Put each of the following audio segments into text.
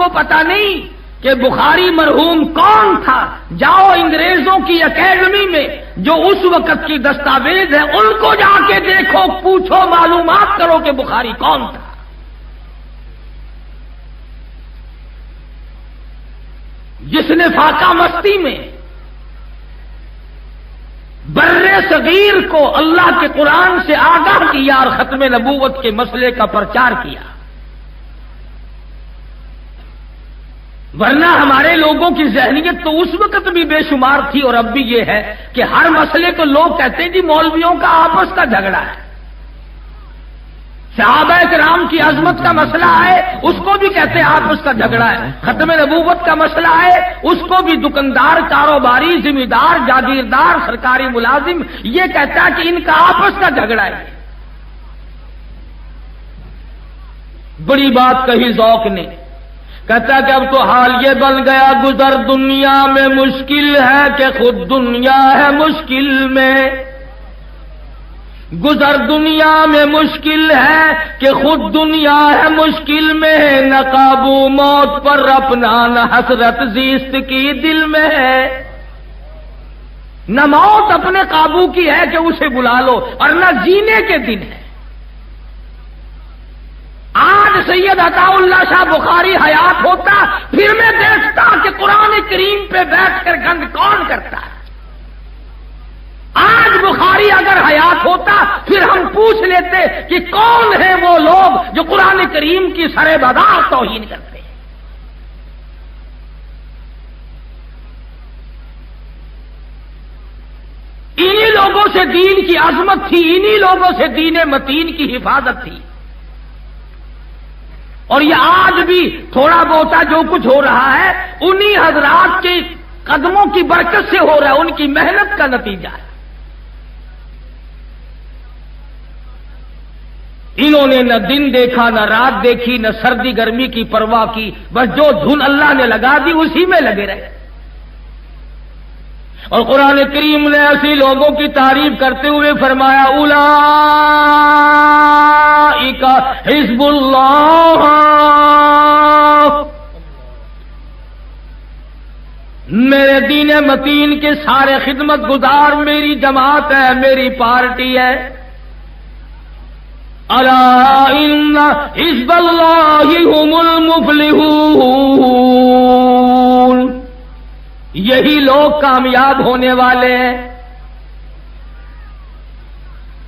کو پتہ نہیں کہ بخاری مرحوم کون تھا، جاؤ انگریزوں کی اکیڈمی میں جو اس وقت کی دستاویز ہے ان کو جا کے دیکھو، پوچھو، معلومات کرو کہ بخاری کون تھا۔ جس نے فاقہ مستی میں بر صغیر کو اللہ کے قرآن سے آگاہ کیا اور ختم نبوت کے مسئلے کا پرچار کیا۔ ورنہ ہمارے لوگوں کی ذہنیت تو اس وقت بھی بے شمار تھی اور اب بھی یہ ہے کہ ہر مسئلے کو لوگ کہتے ہیں جی مولویوں کا آپس کا جھگڑا ہے۔ صحابہ کرام کی عظمت کا مسئلہ ہے، اس کو بھی کہتے ہیں آپس کا جھگڑا ہے۔ ختم نبوت کا مسئلہ ہے، اس کو بھی دکاندار، کاروباری، ذمہ دار، جاگیردار، سرکاری ملازم یہ کہتا ہے کہ ان کا آپس کا جھگڑا ہے۔ بڑی بات کہی ذوق نے، کہتا کہ اب تو حال یہ بن گیا، گزر دنیا میں مشکل ہے کہ خود دنیا ہے مشکل میں، گزر دنیا میں مشکل ہے کہ خود دنیا ہے مشکل میں، نہ قابو موت پر اپنا نہ حسرت زیست کی دل میں ہے۔ نہ موت اپنے قابو کی ہے کہ اسے بلا لو اور نہ جینے کے دن ہے۔ آج سید عطا اللہ شاہ بخاری حیات ہوتا پھر میں دیکھتا کہ قرآن کریم پہ بیٹھ کر گند کون کرتا ہے۔ آج بخاری اگر حیات ہوتا پھر ہم پوچھ لیتے کہ کون ہیں وہ لوگ جو قرآن کریم کی سرے بدار توہین کرتے ہیں۔ انہی لوگوں سے دین کی عظمت تھی، انہی لوگوں سے دین متین کی حفاظت تھی۔ اور یہ آج بھی تھوڑا بہت جو کچھ ہو رہا ہے انہی حضرات کے قدموں کی برکت سے ہو رہا ہے، ان کی محنت کا نتیجہ ہے۔ انہوں نے نہ دن دیکھا، نہ رات دیکھی، نہ سردی گرمی کی پرواہ کی، بس جو دھن اللہ نے لگا دی اسی میں لگے رہے۔ اور قرآن کریم نے ایسی لوگوں کی تعریف کرتے ہوئے فرمایا اولئک حزب اللہ، میرے دین متین کے سارے خدمت گزار میری جماعت ہے، میری پارٹی ہے۔ الا ان حزب اللہ هم المفلحون، یہی لوگ کامیاب ہونے والے ہیں۔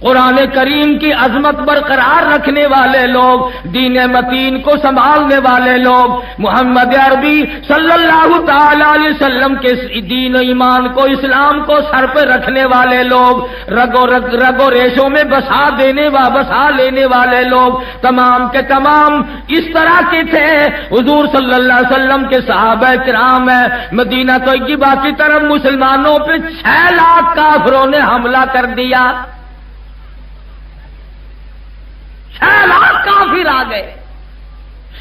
قرآن کریم کی عظمت برقرار رکھنے والے لوگ، دین متین کو سنبھالنے والے لوگ، محمد عربی صلی اللہ تعالی علیہ وسلم کے دین و ایمان کو، اسلام کو سر پہ رکھنے والے لوگ، رگو ریشوں میں بسا لینے والے لوگ تمام کے تمام اس طرح کے تھے۔ حضور صلی اللہ علیہ وسلم کے صحابہ کرام ہیں۔ مدینہ طیبہ کی طرف مسلمانوں پہ 6 لاکھ کافروں نے حملہ کر دیا، 6 لاکھ کافر آ گئے۔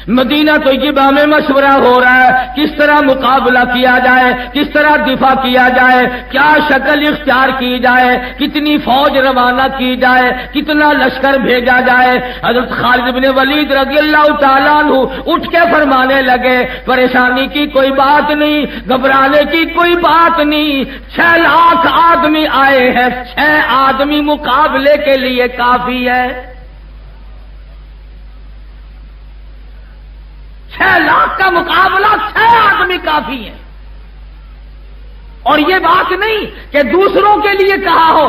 مدینہ طیبہ میں مشورہ ہو رہا ہے کس طرح مقابلہ کیا جائے، کس طرح دفاع کیا جائے، کیا شکل اختیار کی جائے، کتنی فوج روانہ کی جائے، کتنا لشکر بھیجا جائے۔ حضرت خالد بن ولید رضی اللہ تعالیٰ عنہ اٹھ کے فرمانے لگے پریشانی کی کوئی بات نہیں، گھبرانے کی کوئی بات نہیں، 6 لاکھ آدمی آئے ہیں، 6 آدمی مقابلے کے لیے کافی ہے۔ 6 لاکھ کا مقابلہ 6 آدمی کافی ہے۔ اور یہ بات نہیں کہ دوسروں کے لیے کہا ہو،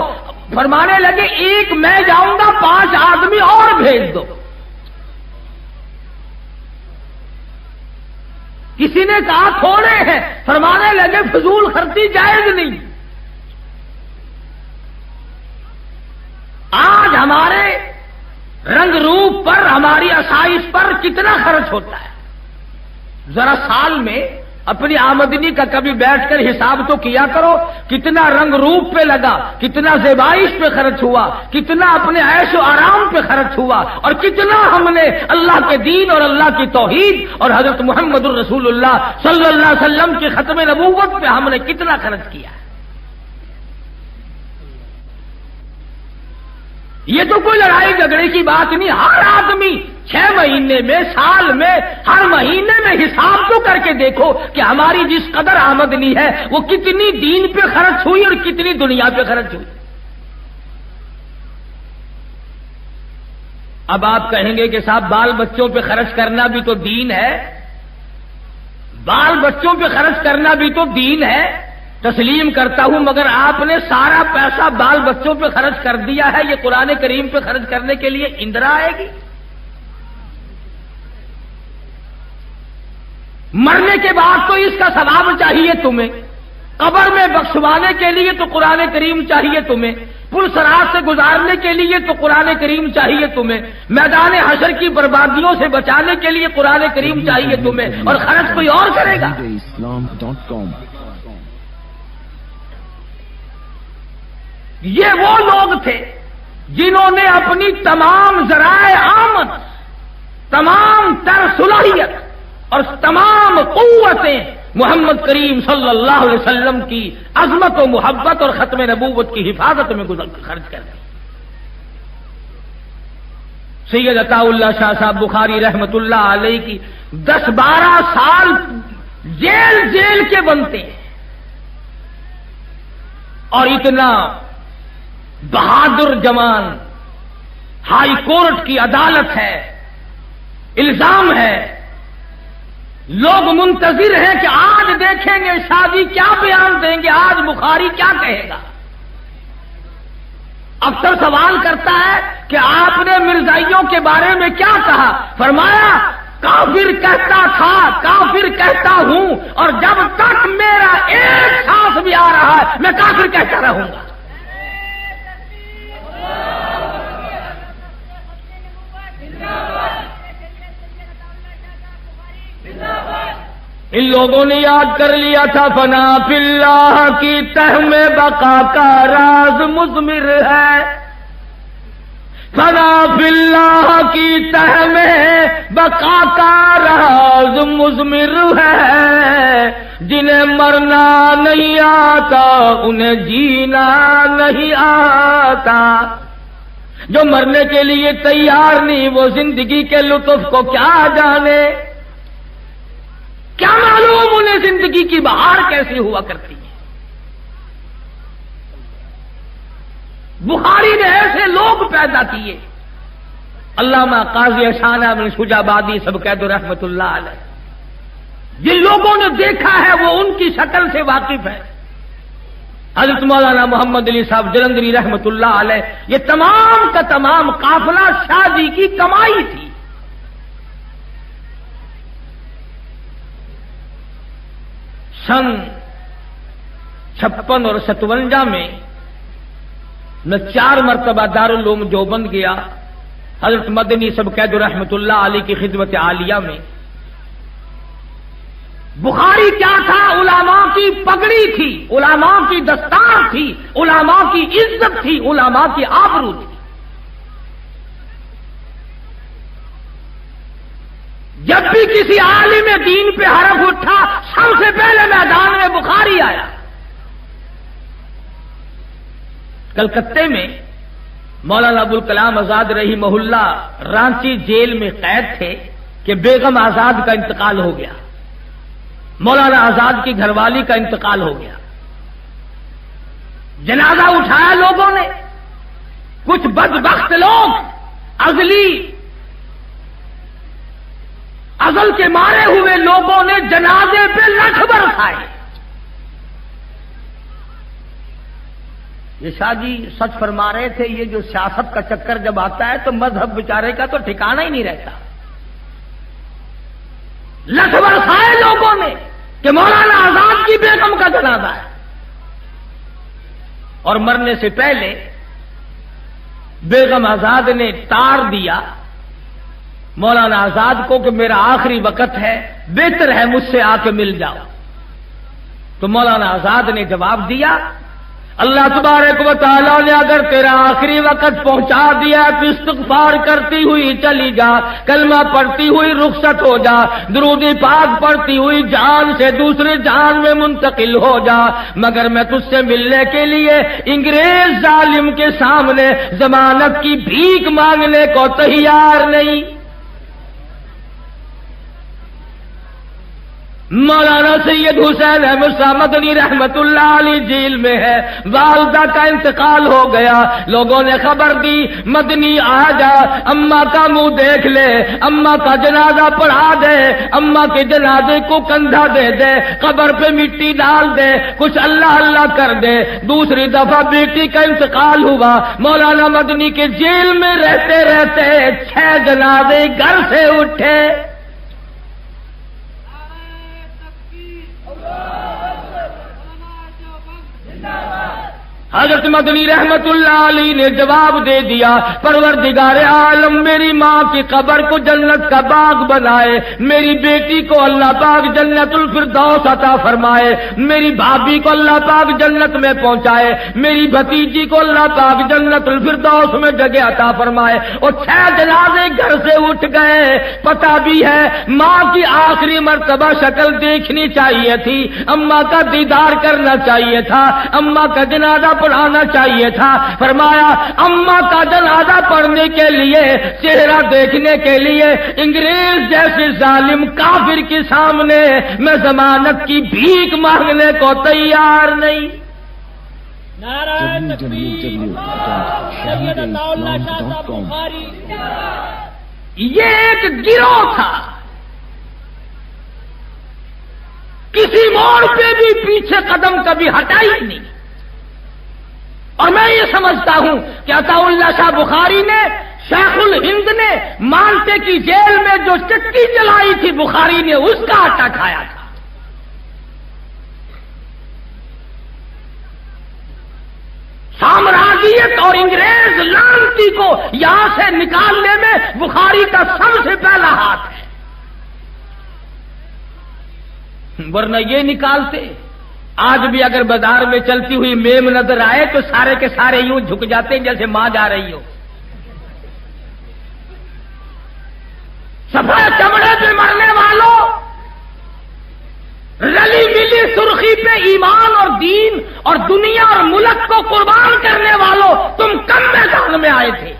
فرمانے لگے ایک میں جاؤں گا، 5 آدمی اور بھیج دو۔ کسی نے کہا تھوڑے ہیں، فرمانے لگے فضول خرچی جائز نہیں۔ آج ہمارے رنگ روپ پر، ہماری آسائش پر کتنا خرچ ہوتا ہے؟ ذرا سال میں اپنی آمدنی کا کبھی بیٹھ کر حساب تو کیا کرو، کتنا رنگ روپ پہ لگا، کتنا زیبائش پہ خرچ ہوا، کتنا اپنے عیش و آرام پہ خرچ ہوا، اور کتنا ہم نے اللہ کے دین اور اللہ کی توحید اور حضرت محمد الرسول اللہ صلی اللہ علیہ وسلم کی ختم نبوت پہ ہم نے کتنا خرچ کیا ہے۔ یہ تو کوئی لڑائی جھگڑے کی بات نہیں، ہر آدمی 6 مہینے میں، سال میں، ہر مہینے میں حساب تو کر کے دیکھو کہ ہماری جس قدر آمدنی ہے وہ کتنی دین پہ خرچ ہوئی اور کتنی دنیا پہ خرچ ہوئی۔ اب آپ کہیں گے کہ صاحب بال بچوں پہ خرچ کرنا بھی تو دین ہے، بال بچوں پہ خرچ کرنا بھی تو دین ہے، تسلیم کرتا ہوں، مگر آپ نے سارا پیسہ بال بچوں پہ خرچ کر دیا ہے، یہ قرآن کریم پہ خرچ کرنے کے لیے اندرا آئے گی؟ مرنے کے بعد تو اس کا ثواب چاہیے تمہیں، قبر میں بخشوانے کے لیے تو قرآن کریم چاہیے تمہیں، پل صراط سے گزارنے کے لیے تو قرآن کریم چاہیے تمہیں، میدان حشر کی بربادیوں سے بچانے کے لیے قرآن کریم چاہیے تمہیں، اور خرچ کوئی اور کرے گا؟ یہ وہ لوگ تھے جنہوں نے اپنی تمام ذرائع آمد، تمام تر صلاحیت اور تمام قوتیں محمد کریم صلی اللہ علیہ وسلم کی عظمت و محبت اور ختم نبوت کی حفاظت میں خرچ کر دی۔ سید عطا اللہ شاہ صاحب بخاری رحمت اللہ علیہ کی 10-12 سال جیل کے بنتے ہیں، اور اتنا بہادر جوان، ہائی کورٹ کی عدالت ہے، الزام ہے، لوگ منتظر ہیں کہ آج دیکھیں گے شادی کیا بیان دیں گے، آج بخاری کیا کہے گا۔ افسر سوال کرتا ہے کہ آپ نے مرزائیوں کے بارے میں کیا کہا؟ فرمایا کافر کہتا تھا، کافر کہتا ہوں، اور جب تک میرا ایک سانس بھی آ رہا ہے میں کافر کہتا رہوں گا۔ ان لوگوں نے یاد کر لیا تھا فنا فی اللہ کی تہ میں بقا کا راز مضمر ہے، فنا فی اللہ کی تہ میں بقا کا راز مضمر ہے، جنہیں مرنا نہیں آتا انہیں جینا نہیں آتا، جو مرنے کے لیے تیار نہیں وہ زندگی کے لطف کو کیا جانے، کیا معلوم انہیں زندگی کی بہار کیسی ہوا کرتی ہے۔ بخاری نے ایسے لوگ پیدا کیے، علامہ قاضی اشانہ بن شجابادی سب قید رحمت اللہ علیہ، جن لوگوں نے دیکھا ہے وہ ان کی شکل سے واقف ہے۔ حضرت مولانا محمد علی صاحب جلندری رحمت اللہ علیہ، یہ تمام کا تمام قافلہ شاہ جی کی کمائی تھی۔ سن 56 اور 57 میں 4 مرتبہ دارالعلوم دیوبند گیا، حضرت مدنی سب قید رحمت اللہ علیہ کی خدمت عالیہ میں۔ بخاری کیا تھا؟ علماء کی پگڑی تھی، علماء کی دستار تھی، علماء کی عزت تھی، علماء کی آبرو تھی۔ جب بھی کسی عالم دین پہ حرف اٹھا سب سے پہلے میدان میں بخاری آیا۔ کلکتے میں مولانا ابوالکلام آزاد رحمہ اللہ رانچی جیل میں قید تھے کہ بیگم آزاد کا انتقال ہو گیا، مولانا آزاد کی گھر والی کا انتقال ہو گیا۔ جنازہ اٹھایا لوگوں نے، کچھ بدبخت لوگ ازل کے مارے ہوئے لوگوں نے جنازے پہ لٹھ برسائے۔ یہ شاہ جی سچ فرما رہے تھے، یہ جو سیاست کا چکر جب آتا ہے تو مذہب بیچارے کا تو ٹھکانہ ہی نہیں رہتا۔ لٹھ برسائے لوگوں نے کہ مولانا آزاد کی بیگم کا جنازہ ہے، اور مرنے سے پہلے بیگم آزاد نے تار دیا مولانا آزاد کو کہ میرا آخری وقت ہے، بہتر ہے مجھ سے آ کے مل جاؤ۔ تو مولانا آزاد نے جواب دیا، اللہ تبارک و تعالیٰ نے اگر تیرا آخری وقت پہنچا دیا تو استغفار کرتی ہوئی چلی جا، کلمہ پڑھتی ہوئی رخصت ہو جا، درود پاک پڑھتی ہوئی جان سے دوسرے جان میں منتقل ہو جا، مگر میں تجھ سے ملنے کے لیے انگریز ظالم کے سامنے ضمانت کی بھیک مانگنے کو تیار نہیں۔ مولانا سید حسین احمد شاہ مدنی رحمت اللہ علیہ جیل میں ہے، والدہ کا انتقال ہو گیا، لوگوں نے خبر دی مدنی آ جا، اماں کا منہ دیکھ لے، اماں کا جنازہ پڑھا دے، اماں کے جنازے کو کندھا دے دے، قبر پہ مٹی ڈال دے، کچھ اللہ اللہ کر دے۔ دوسری دفعہ بیٹی کا انتقال ہوا، مولانا مدنی کے جیل میں رہتے رہتے 6 جنازے گھر سے اٹھے۔ حضرت مدنی رحمت اللہ علیہ نے جواب دے دیا، پروردگار عالم میری ماں کی قبر کو جنت کا باغ بنائے، میری بیٹی کو اللہ پاک جنت الفردوس عطا فرمائے، میری بھابھی کو اللہ پاک جنت میں پہنچائے، میری بھتیجی کو اللہ پاک جنت الفردوس میں جگہ عطا فرمائے۔ اور 6 جنازے گھر سے اٹھ گئے۔ پتہ بھی ہے ماں کی آخری مرتبہ شکل دیکھنی چاہیے تھی، اماں کا دیدار کرنا چاہیے تھا، اماں کا جنازہ پڑھانا چاہیے تھا۔ فرمایا اماں کا جنازہ پڑھنے کے لیے، چہرہ دیکھنے کے لیے انگریز جیسے ظالم کافر کے سامنے میں ضمانت کی بھیک مانگنے کو تیار نہیں۔ نعرہ تکبیر، سید عطا اللہ شاہ صاحب بخاری۔ یہ ایک گروہ تھا، کسی موڑ پہ بھی پیچھے قدم کبھی ہٹائی نہیں۔ اور میں یہ سمجھتا ہوں کہ عطا اللہ شاہ بخاری نے، شیخ الہند نے مالٹے کی جیل میں جو چکی جلائی تھی بخاری نے اس کا آٹا کھایا تھا۔ سامراجیت اور انگریز لعنتی کو یہاں سے نکالنے میں بخاری کا سب سے پہلا ہاتھ ہے، ورنہ یہ نکالتے۔ آج بھی اگر بازار میں چلتی ہوئی میم نظر آئے تو سارے کے سارے یوں جھک جاتے ہیں جیسے ماں جا رہی ہو۔ سفید چمڑے پہ مرنے والوں، رلی ملی سرخی پہ ایمان اور دین اور دنیا اور ملک کو قربان کرنے والوں، تم کم میدان میں آئے تھے۔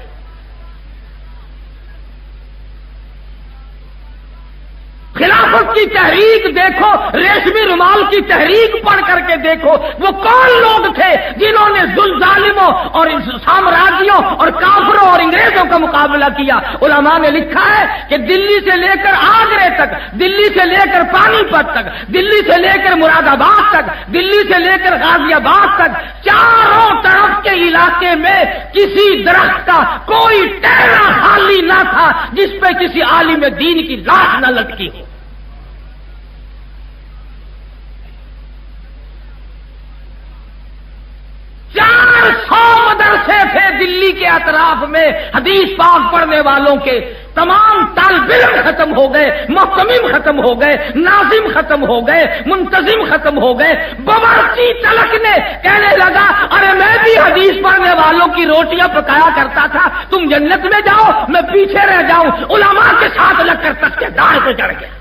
خلافت کی تحریک دیکھو، ریشمی رومال کی تحریک پڑھ کر کے دیکھو، وہ کون لوگ تھے جنہوں نے ظالموں اور سامراجیوں اور کافروں اور انگریزوں کا مقابلہ کیا۔ علماء نے لکھا ہے کہ دلی سے لے کر آگرے تک، دلی سے لے کر پانی پت تک، دلی سے لے کر مراد آباد تک، دلی سے لے کر غازی آباد تک، چاروں طرف کے علاقے میں کسی درخت کا کوئی ٹہرا خالی نہ تھا جس پہ کسی عالم دین کی لاش نہ لٹکی ہو۔ 400 مدرسے تھے دلی کے اطراف میں، حدیث پاک پڑھنے والوں کے تمام طالب علم ختم ہو گئے، محتمم ختم ہو گئے، ناظم ختم ہو گئے، منتظم ختم ہو گئے۔ باورچی تلک نے کہنے لگا ارے میں بھی حدیث پڑھنے والوں کی روٹیاں پکایا کرتا تھا، تم جنت میں جاؤ میں پیچھے رہ جاؤں۔ علماء کے ساتھ لگ کر تختے دار پہ چڑھ گیا۔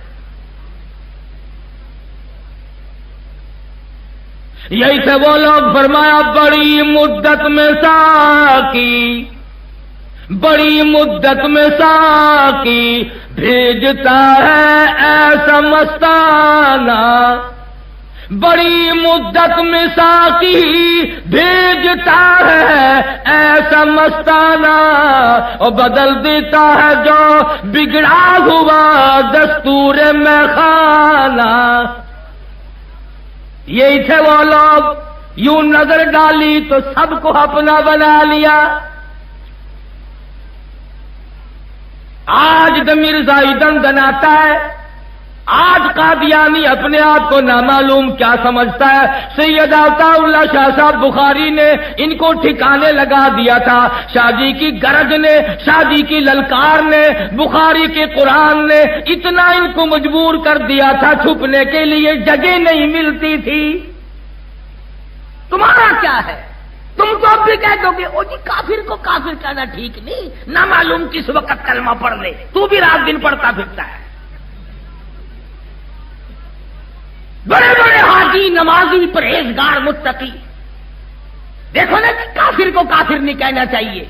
یہی تھے وہ لوگ، فرمایا بڑی مدت میں ساقی، بڑی مدت میں ساقی بھیجتا ہے ایسا مستانہ، بڑی مدت میں ساقی بھیجتا ہے ایسا مستانہ، اور بدل دیتا ہے جو بگڑا ہوا دستور میں خانہ۔ یہی تھے وہ لوگ، یوں نظر ڈالی تو سب کو اپنا بنا لیا۔ آج ضمیر زائی دندناتا ہے، آج قادیانی اپنے آپ کو نامعلوم کیا سمجھتا ہے۔ سید عطا اللہ شاہ صاحب بخاری نے ان کو ٹھکانے لگا دیا تھا۔ شاہ جی کی گرج نے، شاہ جی کی للکار نے، بخاری کے قرآن نے اتنا ان کو مجبور کر دیا تھا، چھپنے کے لیے جگہ نہیں ملتی تھی۔ تمہارا کیا ہے؟ تم تو اب بھی کہہ دو گے او جی کافر کو کافر کہنا ٹھیک نہیں، نہ معلوم کس وقت کلمہ پڑھ لے، تو بھی رات دن پڑھتا پھرتا ہے۔ بڑے بڑے حاجی، نمازی، پرہیزگار، متقی، دیکھو نا کہ کافر کو کافر نہیں کہنا چاہیے،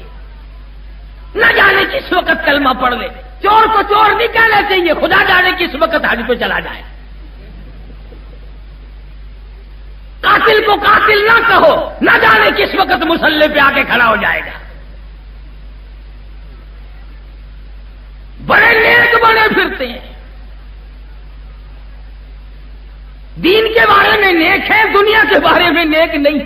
نہ جانے کس وقت کلمہ پڑھ لے۔ چور کو چور نہیں کہنا چاہیے، خدا جانے کس وقت حج پہ چلا جائے۔ قاتل کو قاتل نہ کہو، نہ جانے کس وقت مسلح پہ آ کے کھڑا ہو جائے گا۔ بڑے نیک بنے پھرتے ہیں، دین کے بارے میں نیک ہے، دنیا کے بارے میں نیک نہیں۔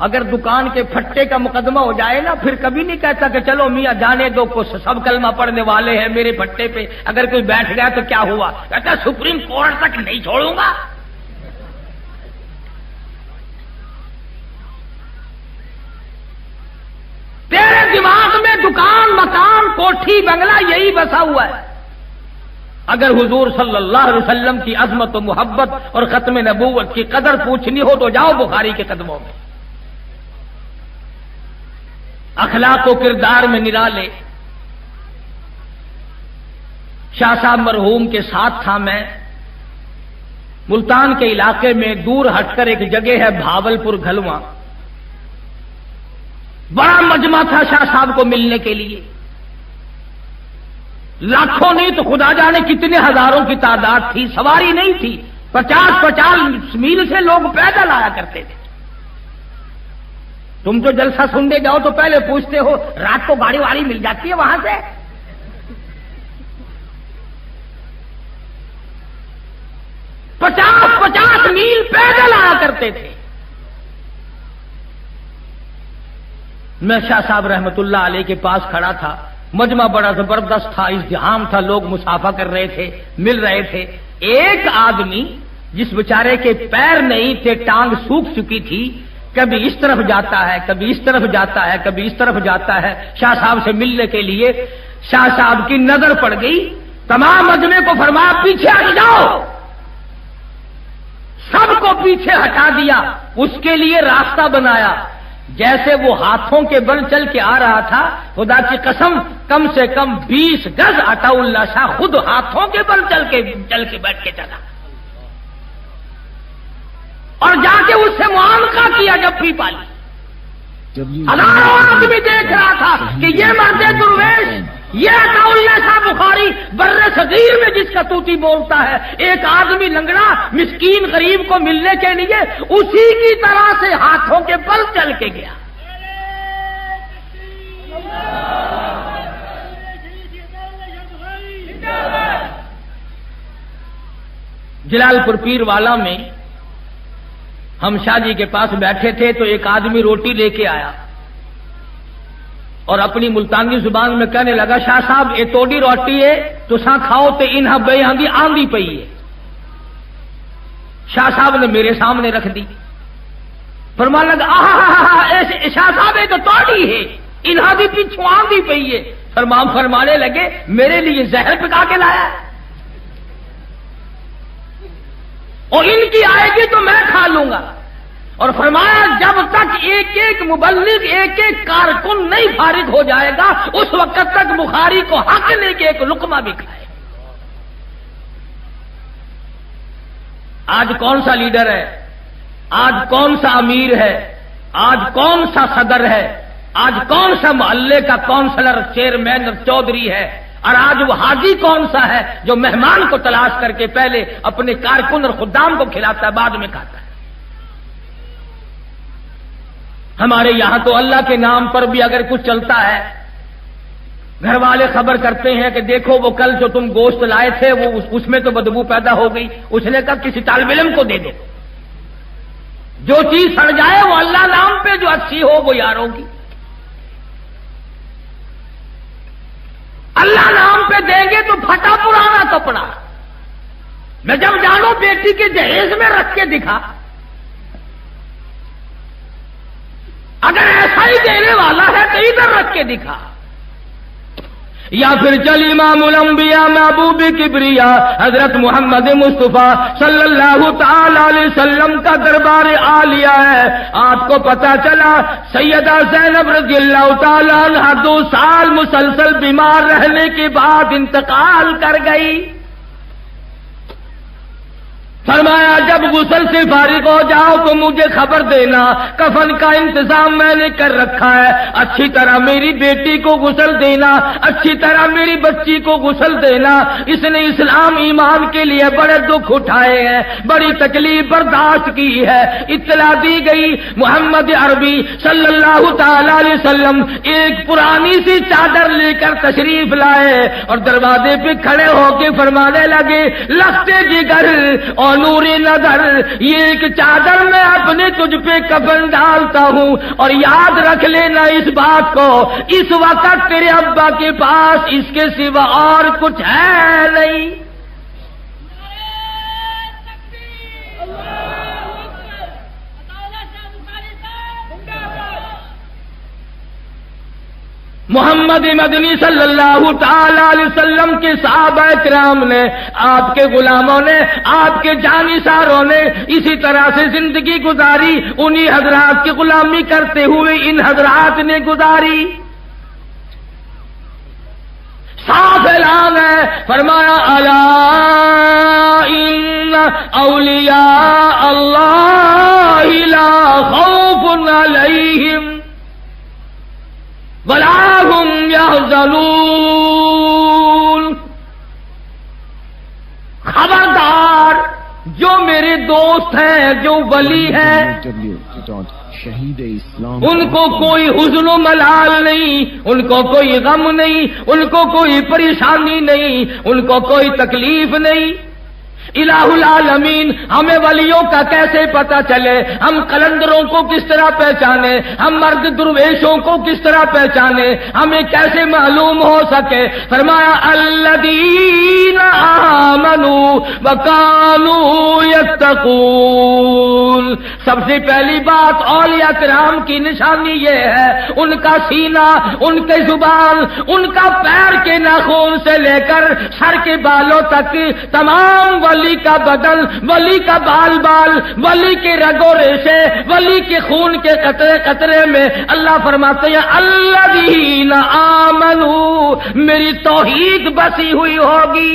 اگر دکان کے پھٹے کا مقدمہ ہو جائے نا، پھر کبھی نہیں کہتا کہ چلو میاں جانے دو، کو سب کلمہ پڑھنے والے ہیں میرے پھٹے پہ، اگر کوئی بیٹھ گیا تو کیا ہوا؟ کہتا سپریم کورٹ تک نہیں چھوڑوں گا۔ تیرے دماغ میں دکان، مکان، کوٹھی، بنگلہ یہی بسا ہوا ہے۔ اگر حضور صلی اللہ علیہ وسلم کی عظمت و محبت اور ختم نبوت کی قدر پوچھنی ہو تو جاؤ بخاری کے قدموں میں۔ اخلاق و کردار میں نرالے۔ شاہ صاحب مرحوم کے ساتھ تھا میں، ملتان کے علاقے میں دور ہٹ کر ایک جگہ ہے بھاولپور گھلواں، بڑا مجمع تھا شاہ صاحب کو ملنے کے لیے، لاکھوں نہیں تو خدا جانے کتنے ہزاروں کی تعداد تھی، سواری نہیں تھی، 50 میل سے لوگ پیدل آیا کرتے تھے۔ تم تو جلسہ سننے جاؤ تو پہلے پوچھتے ہو رات کو گاڑی واڑی مل جاتی ہے وہاں سے؟ 50 میل پیدل آیا کرتے تھے۔ میں شاہ صاحب رحمت اللہ علیہ کے پاس کھڑا تھا، مجمع بڑا زبردست تھا، ازدحام تھا، لوگ مصافحہ کر رہے تھے، مل رہے تھے۔ ایک آدمی جس بیچارے کے پیر نہیں تھے، ٹانگ سوکھ چکی تھی، کبھی اس طرف جاتا ہے، کبھی اس طرف جاتا ہے، کبھی اس طرف جاتا ہے شاہ صاحب سے ملنے کے لیے۔ شاہ صاحب کی نظر پڑ گئی، تمام مجمع کو فرمایا پیچھے ہٹ جاؤ، سب کو پیچھے ہٹا دیا، اس کے لیے راستہ بنایا۔ جیسے وہ ہاتھوں کے بل چل کے آ رہا تھا، خدا کی قسم کم سے کم 20 گز عطا اللہ شاہ خود ہاتھوں کے بل چل کے بیٹھ کے چلا، اور جا کے اس سے معانقہ کیا جب بھی پالی۔ ہزاروں آدمی دیکھ رہا تھا کہ یہ مرد درویش، یہ عطا اللہ شاہ بخاری بر صغیر میں جس کا طوطی بولتا ہے، ایک آدمی لنگڑا مسکین غریب کو ملنے کے لیے اسی کی طرح سے ہاتھوں کے بل چل کے گیا۔ جلال پور پیر والا میں ہم شاہ جی کے پاس بیٹھے تھے تو ایک آدمی روٹی لے کے آیا اور اپنی ملتانی زبان میں کہنے لگا شاہ صاحب یہ توڑی روٹی ہے تساں کھاؤ تے انہاں بے آندی آندھی پئی ہے۔ شاہ صاحب نے میرے سامنے رکھ دی، فرمانے لگا شاہ صاحب یہ تو توڑی ہے، انہاں دی پیچھوں آندھی پئی ہے۔ فرمانے لگے میرے لیے زہر پکا کے لایا ہے، اور ان کی آئے گی تو میں کھا لوں گا۔ اور فرمایا جب تک ایک ایک مبلغ، ایک ایک کارکن نہیں فارغ ہو جائے گا اس وقت تک بخاری کو حق لے کے ایک لقمہ بھی کھائے۔ آج کون سا لیڈر ہے، آج کون سا امیر ہے، آج کون سا صدر ہے، آج کون سا محلے کا کونسلر، چیئرمین اور چودھری ہے، اور آج وہ حاجی کون سا ہے جو مہمان کو تلاش کر کے پہلے اپنے کارکن اور خدام کو کھلاتا ہے بعد میں کھاتا ہے۔ ہمارے یہاں تو اللہ کے نام پر بھی اگر کچھ چلتا ہے، گھر والے خبر کرتے ہیں کہ دیکھو وہ کل جو تم گوشت لائے تھے وہ اس میں تو بدبو پیدا ہو گئی، اس نے کہا کسی طالب علم کو دے دو، جو چیز سڑ جائے وہ اللہ نام پہ جو اچھی ہو وہ یاروں کی، اللہ نام پہ دیں گے تو پھٹا پرانا کپڑا۔ میں جب جانو بیٹی کے جہیز میں رکھ کے دکھا، اگر ایسا ہی دینے والا ہے تو ادھر رکھ کے دکھا، یا پھر چل امام الانبیاء محبوب کبریا حضرت محمد مصطفیٰ صلی اللہ تعالی علیہ وسلم کا دربار عالیہ ہے۔ آپ کو پتا چلا سیدہ زینب رضی اللہ تعالی عنہ 2 سال مسلسل بیمار رہنے کے بعد انتقال کر گئی۔ فرمایا جب غسل سے فارغ ہو جاؤ تو مجھے خبر دینا، کفن کا انتظام میں نے کر رکھا ہے، اچھی طرح میری بیٹی کو غسل دینا، اچھی طرح میری بچی کو غسل دینا۔ اس نے اسلام ایمان کے لیے بڑے دکھ اٹھائے ہیں، بڑی تکلیف برداشت کی ہے۔ اطلاع دی گئی محمد عربی صلی اللہ تعالی علیہ وسلم ایک پرانی سی چادر لے کر تشریف لائے اور دروازے پہ کھڑے ہو کے فرمانے لگے، لختے جگر اور نور نظر، یہ ایک چادر میں اپنے تجھ پہ کفن ڈالتا ہوں، اور یاد رکھ لینا اس بات کو، اس وقت تیرے ابا کے پاس اس کے سوا اور کچھ ہے نہیں۔ محمد مدنی صلی اللہ تعالی علیہ وسلم کے صحابہ کرام نے، آپ کے غلاموں نے، آپ کے جانثاروں نے اسی طرح سے زندگی گزاری، انہی حضرات کی غلامی کرتے ہوئے ان حضرات نے گزاری۔ صاف اعلان ہے، فرمایا الا ان اولیاء اللہ لا خوف علیہم ولا هم يحزنون۔ خبردار، جو میرے دوست ہیں، جو ولی ہیں، ان کو کوئی حزن و ملال نہیں، ان کو کوئی غم نہیں، ان کو کوئی پریشانی نہیں، ان کو کوئی تکلیف نہیں۔ الہ العالمین، ہمیں ولیوں کا کیسے پتہ چلے؟ ہم قلندروں کو کس طرح پہچانے؟ ہم مرد درویشوں کو کس طرح پہچانے؟ ہمیں کیسے معلوم ہو سکے؟ فرمایا الذین آمنوا وکانوا یتقون۔ سب سے پہلی بات اولیاء کرام کی نشانی یہ ہے، ان کا سینہ، ان کے زبان، ان کا پیر کے ناخن سے لے کر سر کے بالوں تک تمام ولی کا بدن، ولی کا بال بال، ولی کے رگو ریشے، ولی کے خون کے قطرے قطرے میں اللہ فرماتے ہیں الذین آمنوا، میری توحید بسی ہوئی ہوگی۔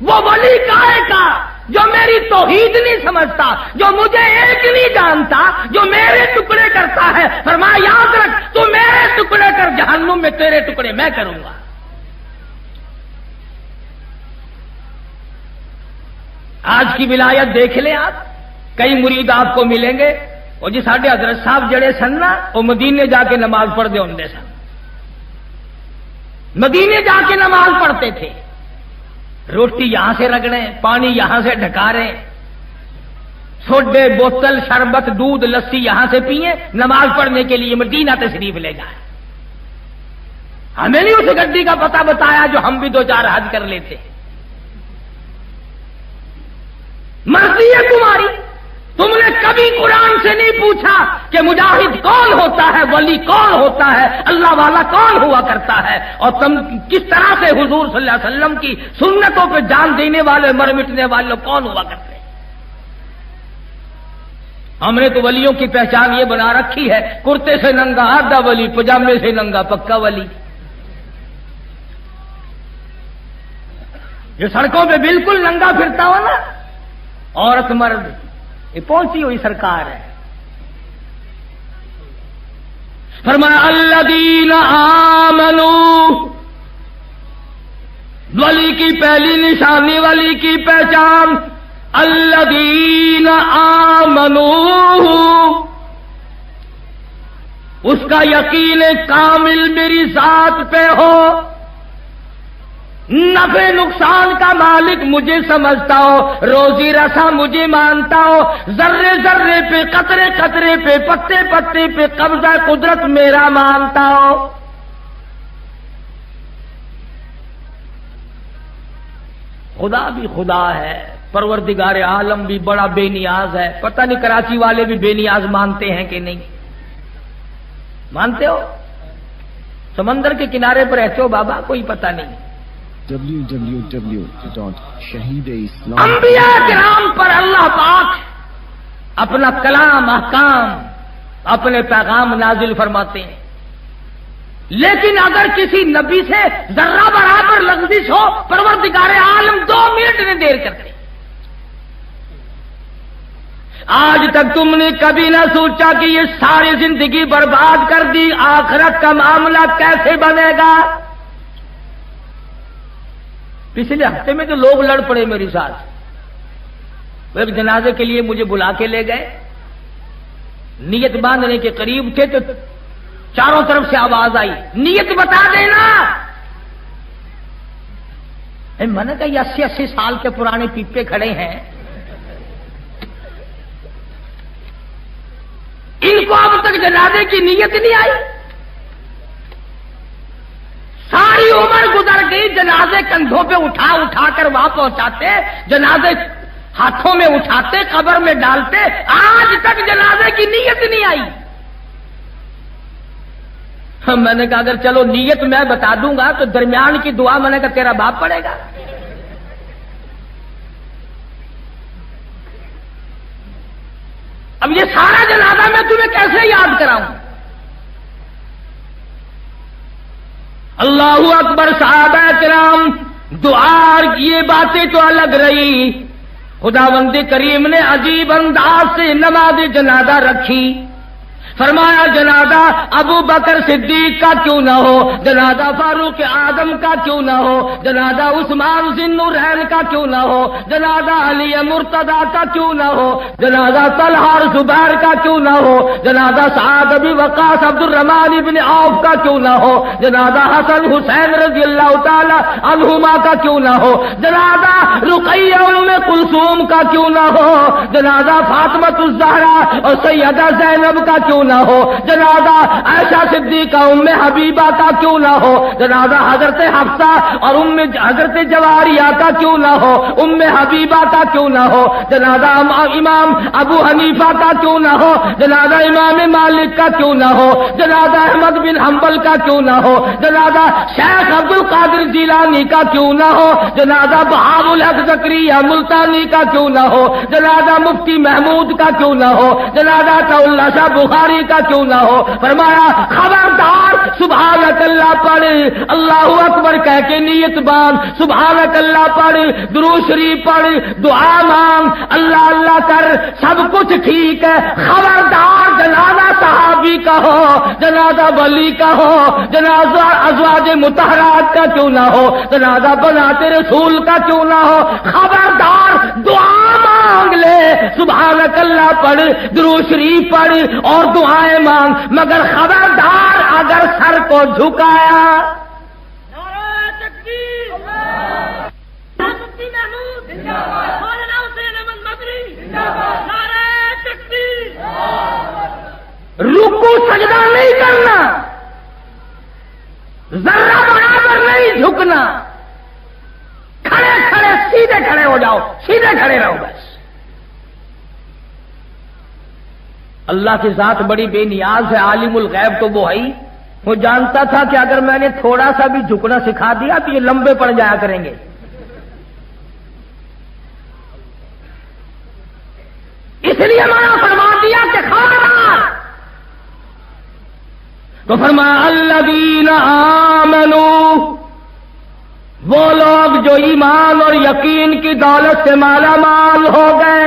وہ ولی کائے کا جو میری توحید نہیں سمجھتا، جو مجھے ایک نہیں جانتا، جو میرے ٹکڑے کرتا ہے، فرمایا یاد رکھ، تو میرے ٹکڑے کر، جہنم میں تیرے ٹکڑے میں کروں گا۔ آج کی ولایت دیکھ لیں آپ، کئی مرید آپ کو ملیں گے، وہ جی ساڈے حضرت صاحب جڑے سن نا، وہ مدینے جا کے نماز پڑھ دے ہوندے سن، مدینے جا کے نماز پڑھتے تھے، روٹی یہاں سے رگڑیں، پانی یہاں سے ڈھکاریں، سوڈے، بوتل، شربت، دودھ، لسی یہاں سے پئیں، نماز پڑھنے کے لیے مدینہ تشریف لے جائیں۔ ہمیں نہیں اس گڈی کا پتہ بتایا جو ہم بھی دو چار حج کر لیتے۔ مرضی ہے تمہاری، تم نے کبھی قرآن سے نہیں پوچھا کہ مجاہد کون ہوتا ہے، ولی کون ہوتا ہے، اللہ والا کون ہوا کرتا ہے، اور تم کس طرح سے حضور صلی اللہ علیہ وسلم کی سنتوں پہ جان دینے والے، مر مٹنے والے کون ہوا کرتے ہیں۔ ہم نے تو ولیوں کی پہچان یہ بنا رکھی ہے، کرتے سے ننگا آدھا ولی، پجامے سے ننگا پکا ولی۔ جو سڑکوں پہ بالکل ننگا پھرتا ہو نا، عورت مرد، یہ پہنچی ہوئی سرکار ہے۔ فرمایا الذین آمنوا، ولی کی پہلی نشانی، ولی کی پہچان الذین آمنوا، اس کا یقین کامل میری ذات پہ ہو، نفع نقصان کا مالک مجھے سمجھتا ہو، روزی رسا مجھے مانتا ہو، ذرے ذرے پہ، قطرے قطرے پہ، پتے پتے پہ قبضہ قدرت میرا مانتا ہو۔ خدا بھی خدا ہے، پروردگار عالم بھی بڑا بے نیاز ہے۔ پتہ نہیں کراچی والے بھی بے نیاز مانتے ہیں کہ نہیں؟ مانتے ہو؟ سمندر کے کنارے پر رہتے ہو بابا، کوئی پتہ نہیں۔ www.shahideislam انبیاء کرام پر اللہ پاک اپنا کلام، احکام، اپنے پیغام نازل فرماتے ہیں، لیکن اگر کسی نبی سے ذرہ برابر لغزش ہو، پروردگار عالم 2 منٹ نہیں دیر کرتے. آج تک تم نے کبھی نہ سوچا کہ یہ ساری زندگی برباد کر دی، آخرت کا معاملہ کیسے بنے گا؟ پچھلے ہفتے میں تو لوگ لڑ پڑے میرے ساتھ. وہ ایک جنازے کے لیے مجھے بلا کے لے گئے، نیت باندھنے کے قریب تھے تو چاروں طرف سے آواز آئی، نیت بتا دینا. میں نے کہا یہ 80 سال کے پرانے پیپے کھڑے ہیں، ان کو اب تک جنازے کی نیت نہیں آئی. ساری عمر گزر گئی، جنازے کندھوں پہ اٹھا اٹھا کر وہاں پہنچاتے، جنازے ہاتھوں میں اٹھاتے، قبر میں ڈالتے، آج تک جنازے کی نیت نہیں آئی. میں نے کہا اگر چلو نیت میں بتا دوں گا تو درمیان کی دعا میں نے کہا تیرا باپ پڑے گا. اب یہ سارا جنازہ میں تمہیں کیسے یاد کراؤں؟ اللہ اکبر. صحابہ کرام دعا یہ باتیں تو الگ رہی، خداوند کریم نے عجیب انداز سے نماز جنازہ رکھی. فرمایا جنازہ ابو بکر صدیق کا کیوں نہ ہو، جنازہ فاروق اعظم کا کیوں نہ ہو، جنازہ عثمان ذی النورین کا کیوں نہ ہو، جنازہ علی مرتضی کا کیوں نہ ہو، جنازہ طلحہ اور زبیر کا کیوں نہ ہو، جنازہ سعد بن وقاص عبد الرحمن بن عوف کا کیوں نہ ہو، جنازہ حسن حسین رضی اللہ تعالی عنہما کا کیوں نہ ہو، جنازہ رقیہ ام کلثوم کا کیوں نہ ہو، جنازہ فاطمہ الزہرا اور سیدہ زینب کا کیوں نہ ہو، جنازہ عائشہ صدیقہ ام حبیبہ کا کیوں نہ ہو، جنازہ حضرت حفصہ اور حضرت جواریہ کا کیوں نہ ہو، ام حبیبہ کا کیوں نہ ہو، جنازہ امام ابو حنیفہ کا کیوں نہ ہو، جنازہ امام مالک کا کیوں نہ ہو، جنازہ احمد بن حنبل کا کیوں نہ ہو، جنازہ شیخ عبد القادر جیلانی کا کیوں نہ ہو، جنازہ بہاء الحق زکریا ملتانی کا کیوں نہ ہو، جنازہ مفتی محمود کا کیوں نہ ہو، جنازہ اللہ شاہ بخاری کا کیوں نہ ہو. فرمایا خبردار سبحانک اللہ پڑھ، اللہ اکبر کہہ کے نیت باندھ، سبحانک اللہ پڑھ، درود شریف پڑھ، دعا مانگ، اللہ اللہ کر، سب کچھ ٹھیک ہے. خبردار جنازہ صحابی کا ہو، جنازہ ولی کا ہو، جنازہ ازواج مطہرات کا کیوں نہ ہو، جنازہ بنات رسول کا کیوں نہ ہو، خبردار دعا مانگ لے، سبحانک اللہ پڑھ، درود شریف پڑھ اور دعائیں مانگ، مگر خبردار اگر سر کو جھکایا، نعرہ تکبیر، مفتی محمود مولانا حسین احمد مدنی، نعرہ تکبیر، رکوع سجدہ نہیں کرنا، ذرہ برابر نہیں جھکنا، کھڑے کھڑے سیدھے کھڑے ہو جاؤ، سیدھے کھڑے رہو بس. اللہ کی ذات بڑی بے نیاز ہے، عالم الغیب تو وہ ہے، وہ جانتا تھا کہ اگر میں نے تھوڑا سا بھی جھکنا سکھا دیا تو یہ لمبے پڑ جایا کریں گے. اس لیے منع فرما دیا کہ خبردار. تو فرمایا الذین آمنوا، وہ لوگ جو ایمان اور یقین کی دولت سے مالا مال ہو گئے،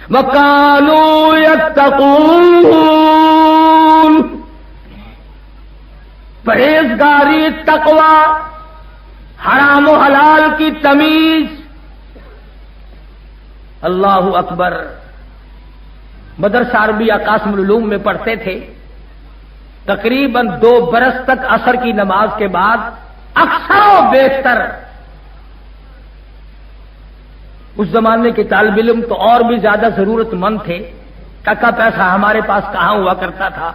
وَكَانُوا يَتَّقُونَ، پرہیزگاری، تقوی، حرام و حلال کی تمیز. اللہ اکبر. مدرسہ عربیہ قاسم العلوم میں پڑھتے تھے، تقریباً 2 برس تک عصر کی نماز کے بعد اکثر و بیشتر اس زمانے کے طالب علم تو اور بھی زیادہ ضرورت مند تھے، ٹکا پیسہ ہمارے پاس کہاں ہوا کرتا تھا.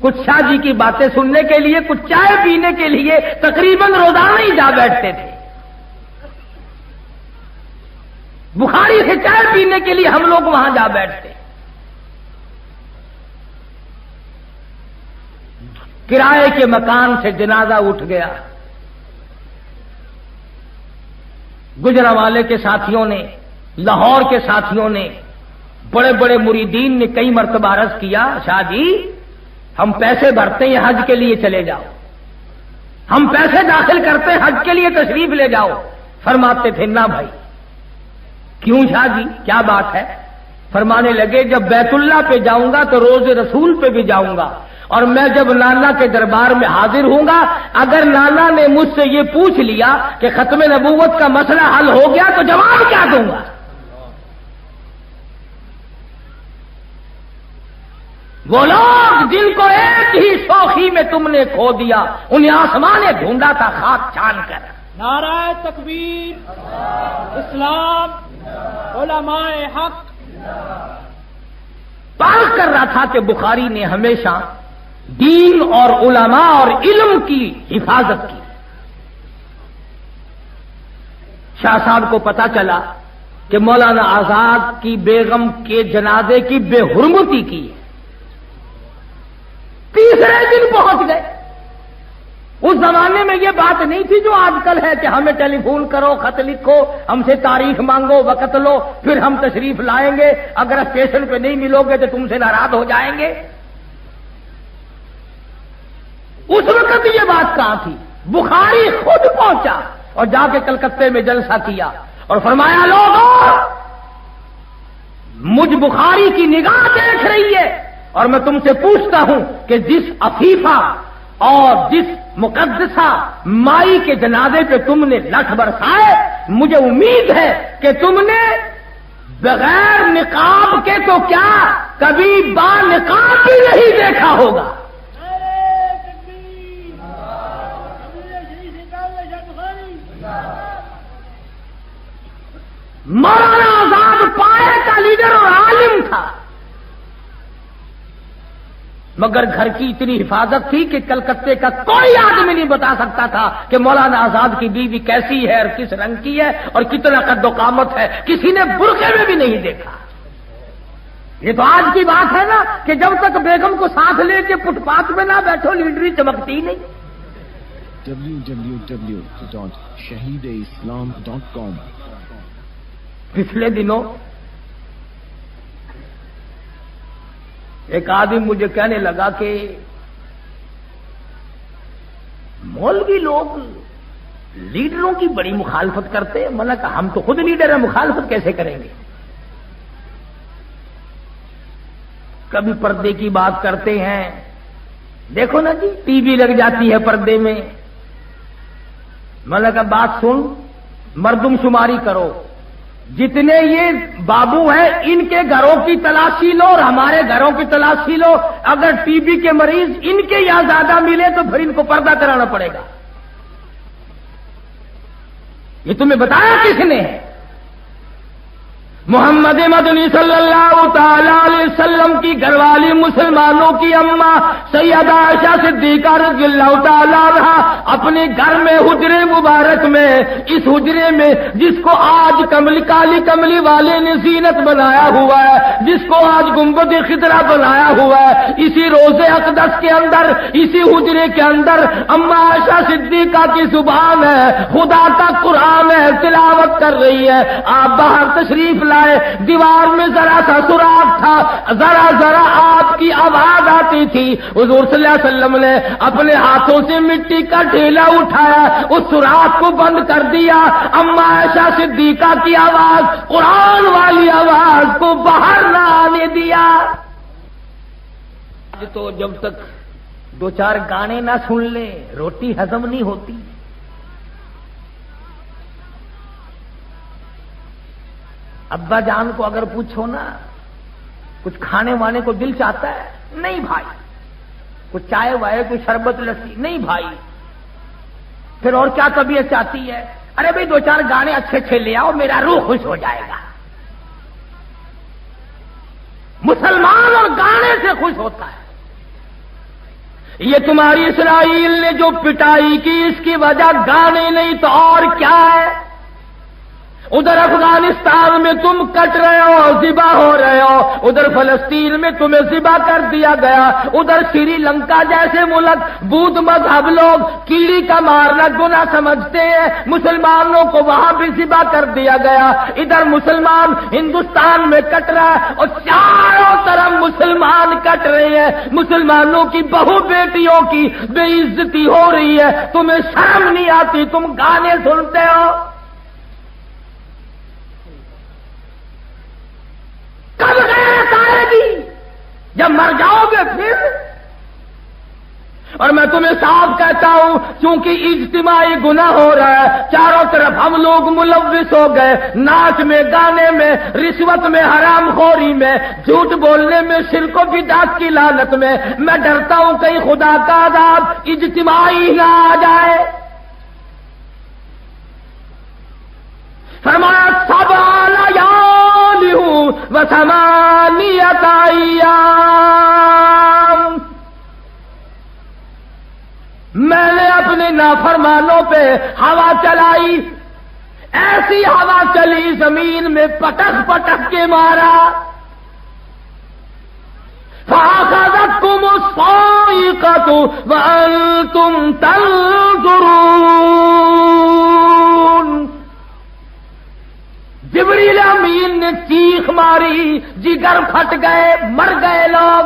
کچھ شاہ جی کی باتیں سننے کے لیے، کچھ چائے پینے کے لیے تقریباً روزانہ ہی جا بیٹھتے تھے. بخاری سے چائے پینے کے لیے ہم لوگ وہاں جا بیٹھتے. کرائے کے مکان سے جنازہ اٹھ گیا. گجرانوالے کے ساتھیوں نے، لاہور کے ساتھیوں نے، بڑے بڑے مریدین نے کئی مرتبہ عرض کیا، شاہ جی ہم پیسے بھرتے ہیں حج کے لیے چلے جاؤ، ہم پیسے داخل کرتے ہیں حج کے لیے تشریف لے جاؤ. فرماتے تھے نہ بھائی، کیوں شاہ جی کیا بات ہے؟ فرمانے لگے جب بیت اللہ پہ جاؤں گا تو روز رسول پہ بھی جاؤں گا، اور میں جب نانا کے دربار میں حاضر ہوں گا، اگر نانا نے مجھ سے یہ پوچھ لیا کہ ختم نبوت کا مسئلہ حل ہو گیا تو جواب کیا دوں گا؟ وہ لوگ جن کو ایک ہی شوخی میں تم نے کھو دیا، انہیں آسمان نے ڈھونڈا تھا خاک چھان کر۔ نعرہ تکبیر، اسلام، علماء حق۔ بات کر رہا تھا کہ بخاری نے ہمیشہ دین اور علماء اور علم کی حفاظت کی۔ شاہ صاحب کو پتا چلا کہ مولانا آزاد کی بیگم کے جنازے کی بے حرمتی کی ہے، تیسرے دن پہنچ گئے۔ اس زمانے میں یہ بات نہیں تھی جو آج کل ہے کہ ہمیں ٹیلی فون کرو، خط لکھو، ہم سے تاریخ مانگو، وقت لو، پھر ہم تشریف لائیں گے، اگر اسٹیشن پہ نہیں ملو گے تو تم سے ناراض ہو جائیں گے۔ اس وقت یہ بات کہاں تھی؟ بخاری خود پہنچا اور جا کے کلکتے میں جلسہ کیا اور فرمایا لوگوں، مجھ بخاری کی نگاہ دیکھ رہی ہے اور میں تم سے پوچھتا ہوں کہ جس عفیفہ اور جس مقدسہ مائی کے جنازے پہ تم نے لٹھ برسائے، مجھے امید ہے کہ تم نے بغیر نقاب کے تو کیا کبھی با نقاب بھی نہیں دیکھا ہوگا۔ مولانا آزاد پائے کا لیڈر اور عالم تھا، مگر گھر کی اتنی حفاظت تھی کہ کلکتے کا کوئی آدمی نہیں بتا سکتا تھا کہ مولانا آزاد کی بیوی کیسی ہے اور کس رنگ کی ہے اور کتنا قد و قامت ہے، کسی نے برقعے میں بھی نہیں دیکھا۔ یہ تو آج کی بات ہے نا کہ جب تک بیگم کو ساتھ لے کے فٹ پاتھ میں نہ بیٹھو لیڈری چمکتی نہیں۔ www.shahideislam.com پچھلے دنوں ایک آدمی مجھے کہنے لگا کہ مولوی لوگ لیڈروں کی بڑی مخالفت کرتے ہیں۔ میں نے کہا ہم تو خود لیڈر ہیں، مخالفت کیسے کریں گے؟ کبھی پردے کی بات کرتے ہیں، دیکھو نا جی ٹی وی لگ جاتی ہے پردے میں۔ میں نے کہا بات سن، مردم شماری کرو، جتنے یہ بابو ہیں ان کے گھروں کی تلاشی لو اور ہمارے گھروں کی تلاشی لو، اگر ٹی بی کے مریض ان کے یہاں زیادہ ملے تو پھر ان کو پردہ کرانا پڑے گا۔ یہ تمہیں بتایا کس نے؟ محمد مدنی صلی اللہ تعالی علیہ وسلم کی گھر والی مسلمانوں کی اماں سیدہ عائشہ صدیقہ رضی اللہ تعالی عنہا اپنے گھر میں حجرے مبارک میں، اس حجرے میں جس کو آج کالی کملی والے نے زینت بنایا ہوا ہے، جس کو آج گنبد خضرا بنایا ہوا ہے، اسی روضے اقدس کے اندر، اسی حجرے کے اندر اماں عائشہ صدیقہ کی زبان ہے، خدا کا قرآن ہے، تلاوت کر رہی ہے۔ آپ باہر تشریف لائے، دیوار میں ذرا سا سوراخ تھا، ذرا ذرا آپ کی آواز آتی تھی۔ حضور صلی اللہ علیہ وسلم نے اپنے ہاتھوں سے مٹی کا ڈھیلا اٹھایا، اس سوراخ کو بند کر دیا، اماں عائشہ صدیقہ کی آواز، قرآن والی آواز کو باہر نہ آنے دیا۔ تو جب تک دو چار گانے نہ سن لیں روٹی ہضم نہیں ہوتی۔ ابا جان کو اگر پوچھو نا کچھ کھانے وانے کو دل چاہتا ہے؟ نہیں بھائی۔ کچھ چائے وائے، کوئی شربت لسی؟ نہیں بھائی۔ پھر اور کیا طبیعت چاہتی ہے؟ ارے بھائی دو چار گانے اچھے اچھے لے آؤ، میرا روح خوش ہو جائے گا۔ مسلمان اور گانے سے خوش ہوتا ہے۔ یہ تمہاری اسرائیل نے جو پٹائی کی اس کی وجہ گانے نہیں تو اور کیا ہے؟ ادھر افغانستان میں تم کٹ رہے ہو، ذبح ہو رہے ہو، ادھر فلسطین میں تمہیں ذبح کر دیا گیا، ادھر سری لنکا جیسے ملک بدھ مذہب لوگ کیڑی کا مارنا گناہ سمجھتے ہیں، مسلمانوں کو وہاں بھی ذبح کر دیا گیا۔ ادھر مسلمان ہندوستان میں کٹ رہا ہے اور چاروں طرف مسلمان کٹ رہے ہیں، مسلمانوں کی بہو بیٹیوں کی بے عزتی ہو رہی ہے، تمہیں شرم نہیں آتی؟ تم گانے سنتے ہو۔ اور میں تمہیں صاف کہتا ہوں چونکہ اجتماعی گناہ ہو رہا ہے، چاروں طرف ہم لوگ ملوث ہو گئے، ناچ میں، گانے میں، رشوت میں، حرام خوری میں، جھوٹ بولنے میں، شرک و بدعت کی لعنت میں، میں ڈرتا ہوں کہیں خدا کا عذاب اجتماعی نہ آ جائے۔ فرمایا سبع لیال و ثمانیۃ ایام، میں نے اپنے نافرمانوں پہ ہوا چلائی، ایسی ہوا چلی زمین میں پٹک پٹک کے مارا، فَأَخَذَتْكُمُ الصَّاعِقَةُ وَأَنْتُمْ تَنْظُرُونَ، جبریل امین نے چیخ ماری، جگر پھٹ گئے، مر گئے لوگ۔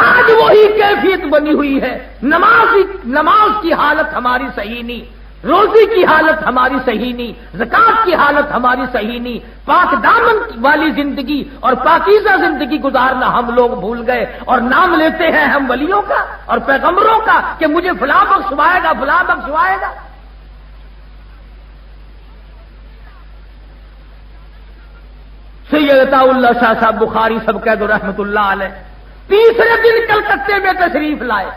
آج وہی کیفیت بنی ہوئی ہے، نماز کی حالت ہماری صحیح نہیں، روزی کی حالت ہماری صحیح نہیں، زکات کی حالت ہماری صحیح نہیں، پاک دامن والی زندگی اور پاکیزہ زندگی گزارنا ہم لوگ بھول گئے، اور نام لیتے ہیں ہم ولیوں کا اور پیغمبروں کا کہ مجھے فلاں بخشوائے گا، فلاں بخشوائے گا۔ سید عطا اللہ شاہ صاحب بخاری سب کہہ دو رحمت اللہ علیہ، تیسرے دن کلکتے میں تشریف لائے،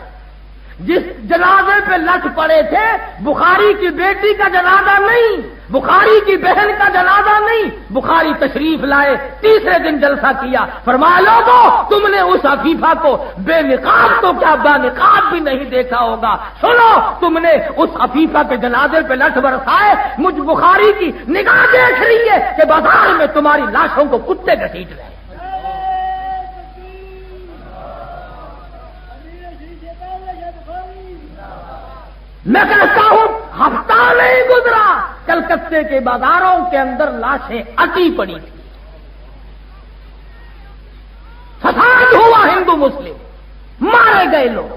جس جنازے پہ لٹ پڑے تھے بخاری کی بیٹی کا جنازہ نہیں، بخاری کی بہن کا جنازہ نہیں، بخاری تشریف لائے، تیسرے دن جلسہ کیا، فرمایا لوگو تم نے اس عفیفہ کو بے نقاب تو کیا با نقاب بھی نہیں دیکھا ہوگا، سنو تم نے اس عفیفہ کے جنازے پہ لٹ برسائے، مجھ بخاری کی نگاہ دیکھ رہی ہے کہ بازار میں تمہاری لاشوں کو کتے گھسیٹ رہے ہیں۔ میں کہتا ہوں ہفتہ نہیں گزرا کلکتے کے بازاروں کے اندر لاشیں اٹی پڑی تھی، فساد ہوا ہندو مسلم، مارے گئے لوگ،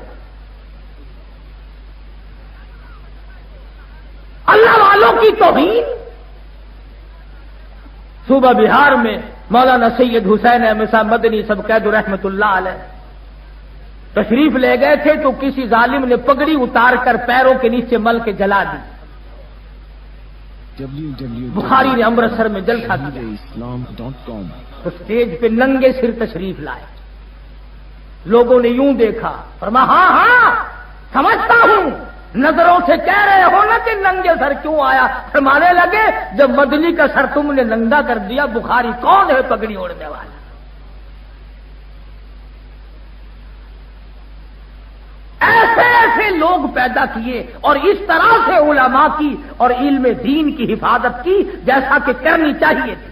اللہ والوں کی توہین۔ صوبہ بہار میں مولانا سید حسین احمد صاحب مدنی سب قید رحمت اللہ علیہ تشریف لے گئے تھے تو کسی ظالم نے پگڑی اتار کر پیروں کے نیچے مل کے جلا دی۔ بخاری نے امرتسر میں جلسہ کیا، اسٹیج پہ ننگے سر تشریف لائے، لوگوں نے یوں دیکھا، فرمایا ہاں ہاں سمجھتا ہوں، نظروں سے کہہ رہے ہو نا کہ ننگے سر کیوں آیا، فرمانے لگے جب مدنی کا سر تم نے ننگا کر دیا، بخاری کون ہے پگڑی اوڑھنے والا؟ ایسے ایسے لوگ پیدا کیے اور اس طرح سے علماء کی اور علم دین کی حفاظت کی جیسا کہ کرنی چاہیے تھی،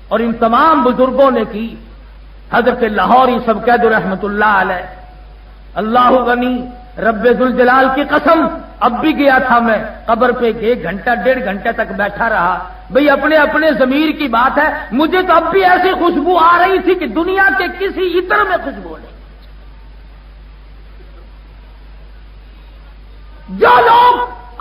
اور ان تمام بزرگوں نے کی۔ حضرت لاہوری سب قید رحمت اللہ علیہ، اللہ غنی رب ذوالجلال کی قسم، اب بھی گیا تھا میں قبر پہ 1 گھنٹہ 1.5 گھنٹے تک بیٹھا رہا، بھئی اپنے اپنے ضمیر کی بات ہے، مجھے تو اب بھی ایسی خوشبو آ رہی تھی کہ دنیا کے کسی عطر میں خوشبو نہیں۔ جو لوگ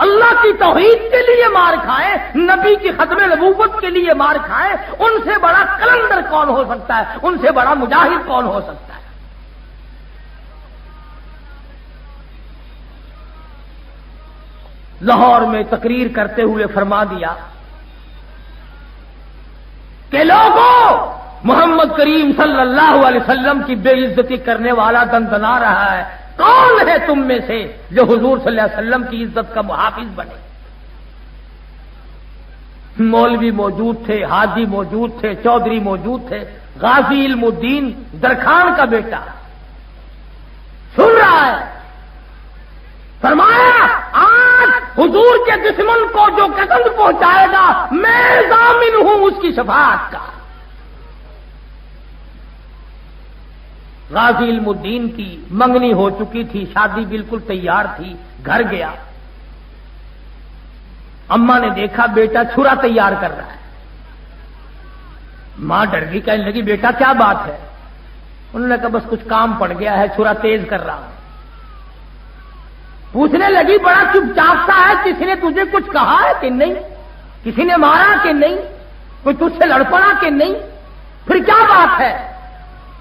اللہ کی توحید کے لیے مار کھائے، نبی کی ختم نبوت کے لیے مار کھائے، ان سے بڑا قلندر کون ہو سکتا ہے، ان سے بڑا مجاہد کون ہو سکتا ہے؟ لاہور میں تقریر کرتے ہوئے فرما دیا کہ لوگوں محمد کریم صلی اللہ علیہ وسلم کی بے عزتی کرنے والا دندنا رہا ہے، کون ہے تم میں سے جو حضور صلی اللہ علیہ وسلم کی عزت کا محافظ بنے؟ مولوی موجود تھے، حاجی موجود تھے، چودھری موجود تھے، غازی علم الدین درخان کا بیٹا سن رہا ہے، فرمایا آج حضور کے دشمن کو جو قتل پہنچائے گا میں ضامن ہوں اس کی شفاعت کا۔ غازی علم الدین کی منگنی ہو چکی تھی، شادی بالکل تیار تھی، گھر گیا، اماں نے دیکھا بیٹا چھرا تیار کر رہا ہے، ماں ڈر گئی، کہنے لگی بیٹا کیا بات ہے؟ انہوں نے کہا بس کچھ کام پڑ گیا ہے، چھرا تیز کر رہا ہوں۔ پوچھنے لگی بڑا چپ چاپ سا ہے، کسی نے تجھے کچھ کہا ہے کہ نہیں؟ کسی نے مارا کہ نہیں؟ کوئی تجھ سے لڑ پڑا کہ نہیں؟ پھر کیا بات ہے؟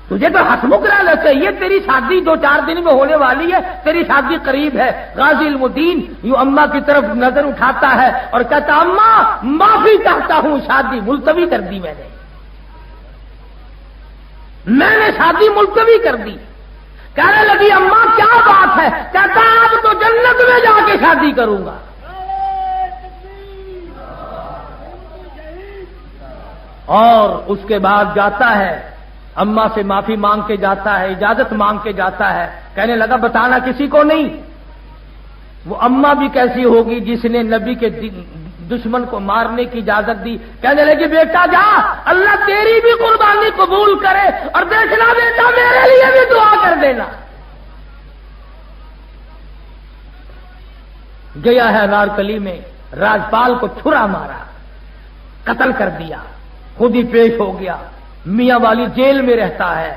تجھے تو ہسمکھ رہنا چاہیے. تیری شادی 2-4 دن میں ہونے والی ہے، تیری شادی قریب ہے. غازی علم الدین یوں اماں کی طرف نظر اٹھاتا ہے اور کہتا اماں معافی چاہتا ہوں، شادی ملتوی کر دی میں نے شادی ملتوی کر دی. کہنے لگی اماں کیا بات ہے؟ کہتا اب تو جنت میں جا کے شادی کروں گا. اور اس کے بعد جاتا ہے اماں سے معافی مانگ کے جاتا ہے، اجازت مانگ کے جاتا ہے. کہنے لگا بتانا کسی کو نہیں. وہ اماں بھی کیسی ہوگی جس نے نبی کے دشمن کو مارنے کی اجازت دی. کہنے لگی بیٹا جا، اللہ تیری بھی قربانی قبول کرے، اور دیکھنا بیٹا میرے لیے بھی دعا کر دینا. گیا ہے نارکلی میں، راجپال کو چھرا مارا، قتل کر دیا، خود ہی پیش ہو گیا. میاں والی جیل میں رہتا ہے.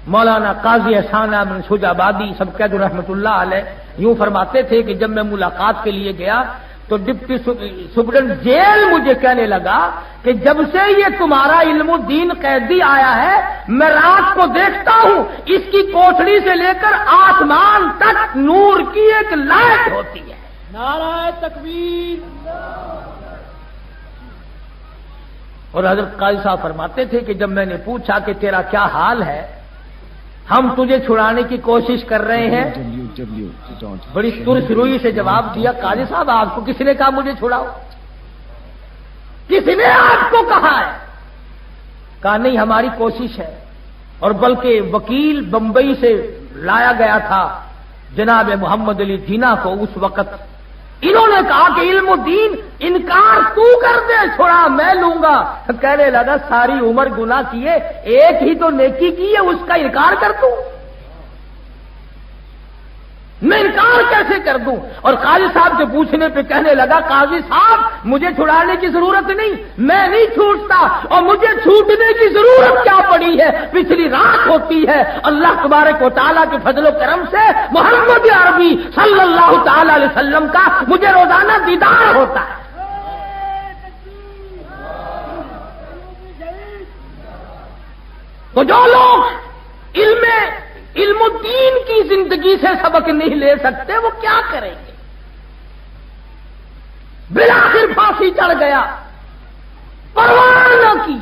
مولانا قاضی احسان احمد شجابادی سب قید رحمت اللہ علیہ یوں فرماتے تھے کہ جب میں ملاقات کے لیے گیا تو ڈپٹی سپرنٹینڈنٹ جیل مجھے کہنے لگا کہ جب سے یہ تمہارا علم الدین قیدی آیا ہے میں رات کو دیکھتا ہوں اس کی کوٹڑی سے لے کر آسمان تک نور کی ایک لائٹ ہوتی ہے. نعرہ تکبیر. اور حضرت قاضی صاحب فرماتے تھے کہ جب میں نے پوچھا کہ تیرا کیا حال ہے، ہم تجھے چھڑانے کی کوشش کر رہے ہیں، بڑی سرخ روئی سے جواب دیا قاضی صاحب آپ کو کس نے کہا مجھے چھڑاؤ؟ کس نے آپ کو کہا ہے؟ کہا نہیں ہماری کوشش ہے. اور بلکہ وکیل بمبئی سے لایا گیا تھا جناب محمد علی جینا کو. اس وقت انہوں نے کہا کہ علم الدین انکار تو کر دے، چھوڑا میں لوں گا. کہنے لگا ساری عمر گناہ کیے، ایک ہی تو نیکی کی ہے، اس کا انکار کر دوں؟ میں انکار کیسے کر دوں؟ اور قاضی صاحب سے پوچھنے پہ کہنے لگا قاضی صاحب مجھے چھڑانے کی ضرورت نہیں، میں نہیں چھوٹتا، اور مجھے چھوٹنے کی ضرورت کیا پڑی ہے؟ پچھلی رات ہوتی ہے اللہ تبارک و تعالیٰ کے فضل و کرم سے محمد عربی صلی اللہ تعالی علیہ وسلم کا مجھے روزانہ دیدار ہوتا ہے. تو جو لوگ علم الدین کی زندگی سے سبق نہیں لے سکتے وہ کیا کریں گے؟ بالآخر پھانسی چڑھ گیا، پرواہ نہ کی.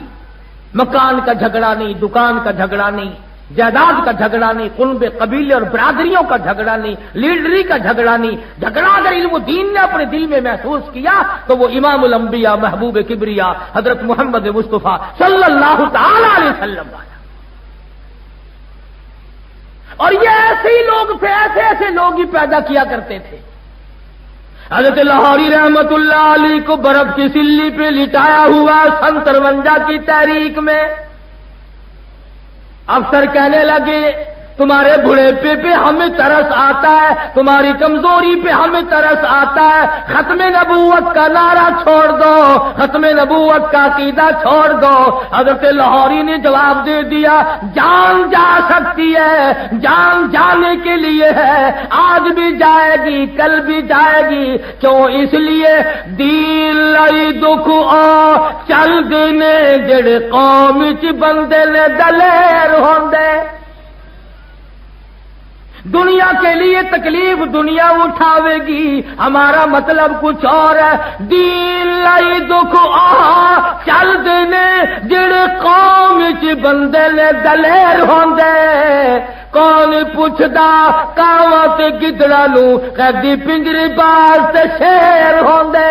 مکان کا جھگڑا نہیں، دکان کا جھگڑا نہیں، جائیداد کا جھگڑا نہیں، قلب قبیلے اور برادریوں کا جھگڑا نہیں، لیڈری کا جھگڑا نہیں. جھگڑا اگر علم الدین نے اپنے دل میں محسوس کیا تو وہ امام الانبیاء محبوب کبریا حضرت محمد مصطفیٰ صلی اللہ تعالی علیہ وسلم آیا. اور یہ ایسے ہی لوگ تھے، ایسے لوگ ہی پیدا کیا کرتے تھے. حضرت لاہوری رحمت اللہ علیہ کو برف کی سلی پہ لٹایا ہوا 53 کی تحریک میں افسر کہنے لگے تمہارے بڑھاپے پہ ہمیں ترس آتا ہے، تمہاری کمزوری پہ ہمیں ترس آتا ہے، ختم نبوت کا نعرہ چھوڑ دو، ختم نبوت کا عقیدہ چھوڑ دو. حضرت لاہوری نے جواب دے دیا جان جا سکتی ہے، جان جانے کے لیے ہے، آج بھی جائے گی کل بھی جائے گی. کیوں؟ اس لیے دین لائی دکھ آ چل دینے جڑے قوم چ بندے نے دلیر ہوندے. دنیا کے لیے تکلیف دنیا اٹھاوے گی، ہمارا مطلب کچھ اور ہے. دین لائی دکھ آ چل دینے جڑے قوم چ بندے نے دلیر ہوندے. کون پوچھدا کاواں تے گدڑاں نوں قیدی پنجری باز تے شیر ہوندے.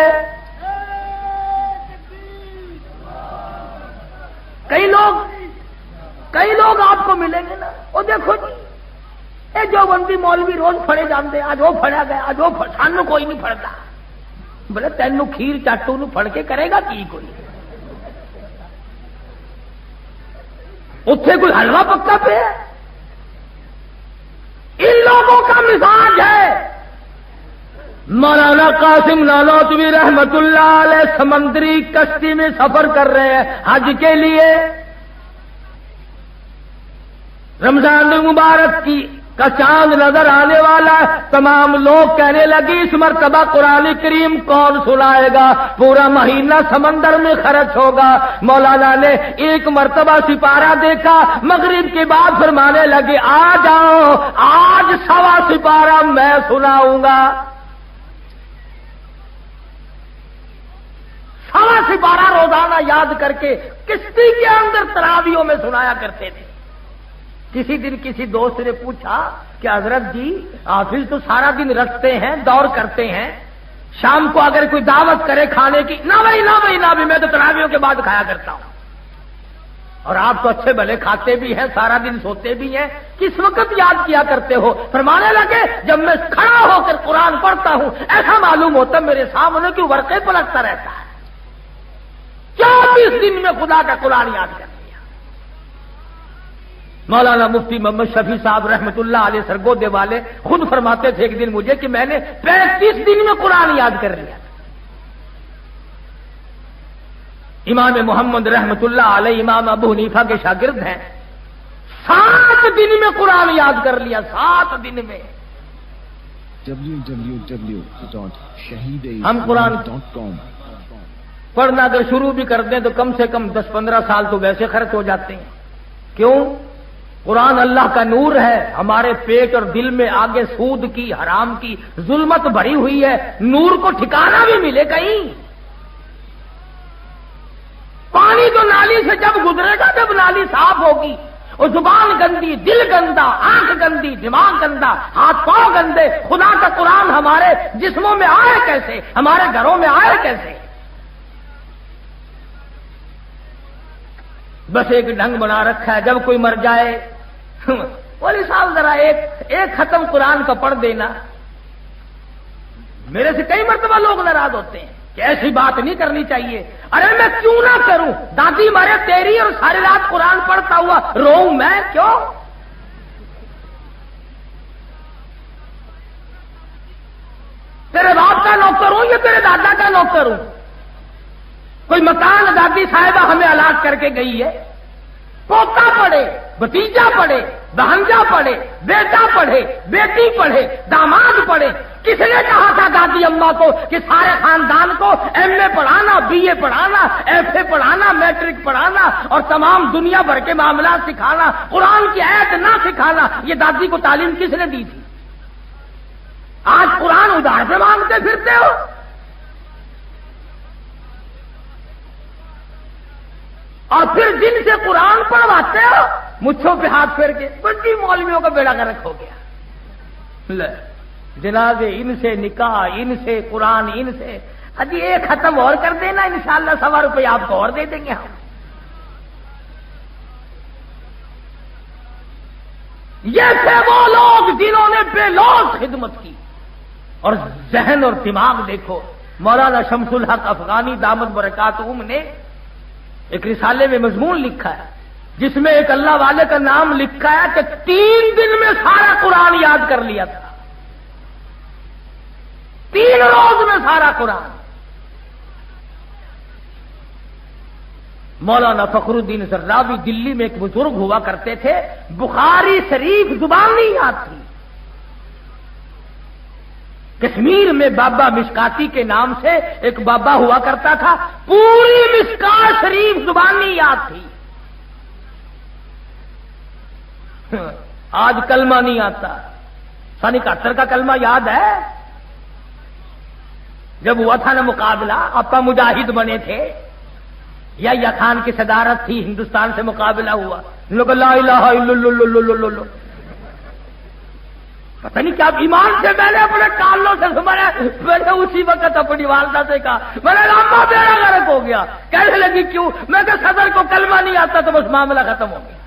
کئی لوگ آپ کو ملیں گے نا، وہ دیکھو جی اے جو بندی مولوی روز پھڑے جاندے، اج وہ پھڑیا گیا، اج وہ سانو کوئی نہیں پھڑتا. بولے تینوں کھیر چاٹو نو پھڑ کے کرے گا کی کوئی؟ اتنے کوئی حلوہ پکا پہ ہے؟ ان لوگوں کا مزاج ہے. مولانا قاسم نانوتوی رحمت اللہ علیہ سمندری کشتی میں سفر کر رہے ہیں حج کے لیے. رمضان مبارک کا چاند نظر آنے والا ہے۔ تمام لوگ کہنے لگے اس مرتبہ قرآن کریم کون سنائے گا، پورا مہینہ سمندر میں خرچ ہوگا۔ مولانا نے ایک مرتبہ سپارہ دیکھا، مغرب کے بعد فرمانے لگے آ جاؤ، آج 1.25 سپارہ میں سناؤں گا۔ 1.25 سپارہ روزانہ یاد کر کے کشتی کے اندر تراویحوں میں سنایا کرتے تھے۔ کسی دن کسی دوست نے پوچھا کہ حضرت جی حافظ تو سارا دن رکھتے ہیں، دور کرتے ہیں، شام کو اگر کوئی دعوت کرے کھانے کی، نہ بھائی میں تو تراویحوں کے بعد کھایا کرتا ہوں، اور آپ تو اچھے بھلے کھاتے بھی ہیں، سارا دن سوتے بھی ہیں، کس وقت یاد کیا کرتے ہو؟ فرمانے لگے جب میں کھڑا ہو کر قرآن پڑھتا ہوں ایسا معلوم ہوتا میرے سامنے کہ ورقے پلٹتا رہتا ہے۔ 24 دن میں خدا کا قرآن یاد کر لیا۔ مولانا مفتی محمد شفیع صاحب رحمت اللہ علیہ سرگودے والے خود فرماتے تھے ایک دن مجھے کہ میں نے 35 دن میں قرآن یاد کر لیا۔ امام محمد رحمت اللہ علیہ امام ابو حنیفہ کے شاگرد ہیں، 7 دن میں قرآن یاد کر لیا، 7 دن میں۔ ہم قرآن پڑھنا اگر شروع بھی کر دیں تو کم سے کم 10-15 سال تو ویسے خرچ ہو جاتے ہیں۔ کیوں؟ قرآن اللہ کا نور ہے، ہمارے پیٹ اور دل میں آگے سود کی، حرام کی ظلمت بھری ہوئی ہے، نور کو ٹھکانہ بھی ملے کہیں۔ پانی تو نالی سے جب گزرے گا جب نالی صاف ہوگی، اور زبان گندی، دل گندا، آنکھ گندی، دماغ گندا، ہاتھ پاؤں گندے، خدا کا قرآن ہمارے جسموں میں آئے کیسے، ہمارے گھروں میں آئے کیسے؟ بس ایک ڈھنگ بنا رکھا ہے، جب کوئی مر جائے ولی صاحب ذرا ایک ختم قرآن کا پڑھ دینا۔ میرے سے کئی مرتبہ لوگ ناراض ہوتے ہیں کہ ایسی بات نہیں کرنی چاہیے۔ ارے میں کیوں نہ کروں؟ دادی مارے تیری اور ساری رات قرآن پڑھتا ہوا روؤں میں کیوں؟ تیرے باپ کا نوکر ہوں یا تیرے دادا کا نوکر ہوں؟ کوئی مکان دادی صاحبہ ہمیں الاٹ کر کے گئی ہے، پوتا پڑھے، بھتیجا پڑھے، بہنجا پڑھے، بیٹا پڑھے، بیٹی پڑھے، داماد پڑھے۔ کس نے کہا تھا دادی اماں کو کہ سارے خاندان کو ایم اے پڑھانا، بی اے پڑھانا، ایف اے پڑھانا، میٹرک پڑھانا اور تمام دنیا بھر کے معاملات سکھانا، قرآن کی آیت نہ سکھانا؟ یہ دادی کو تعلیم کس نے دی تھی؟ آج قرآن ادھار سے مانگتے پھرتے ہو۔ اور پھر جن سے قرآن پڑھواتے ہو مچھوں پہ ہاتھ پھیر کے، بڑی مولویوں کا بیڑا گرک ہو گیا۔ جنازے ان سے، نکاح ان سے، قرآن ان سے، ابھی ایک ختم اور کر دینا انشاءاللہ 1.25 روپے آپ کو اور دے دیں گے ہم۔ یہ تھے وہ لوگ جنہوں نے بے لوث خدمت کی، اور ذہن اور دماغ دیکھو۔ مولانا شمس الحق افغانی دامت برکاتہم نے ایک رسالے میں مضمون لکھا ہے جس میں ایک اللہ والے کا نام لکھا ہے کہ 3 دن میں سارا قرآن یاد کر لیا تھا، 3 روز میں سارا قرآن۔ مولانا فخر الدین زرابی دلی میں ایک بزرگ ہوا کرتے تھے، بخاری شریف زبان نہیں یاد تھی۔ کشمیر میں بابا مشکاتی کے نام سے ایک بابا ہوا کرتا تھا، پوری مشکات شریف زبان نہیں یاد تھی۔ آج کلمہ نہیں آتا، 71 کا کلمہ یاد ہے؟ جب ہوا تھا نا مقابلہ، آپا مجاہد بنے تھے، یا خان کی صدارت تھی، ہندوستان سے مقابلہ ہوا، لوگ لا الہ الا اللہ، پتہ نہیں کیا ایمان سے میں نے اپنے کانوں سے سنا، میں نے اسی وقت اپنی والدہ سے کہا، میں نے اماں بیڑا غرق ہو گیا۔ کہنے لگی کیوں؟ میں کہ صدر کو کلمہ نہیں آتا تو بس معاملہ ختم ہو گیا۔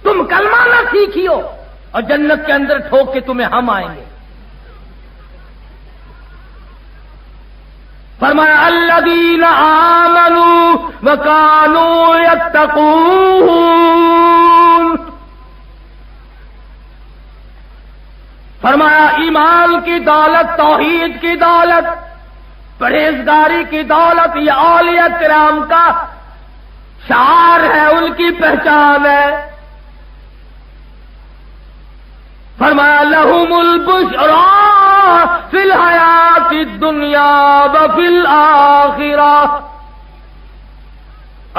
تم کلمہ نہ سیکھیو اور جنت کے اندر ٹھوک کے تمہیں ہم آئیں گے۔ فرمایا الذین آمنوا وکانوا یتقون، فرمایا ایمان کی دولت، توحید کی دولت، پرہیزگاری کی دولت یہ اولیاء کرام کا شعار ہے، ان کی پہچان ہے۔ فرمایا لہم البشرا فی الحیات الدنیا وفی الآخرہ.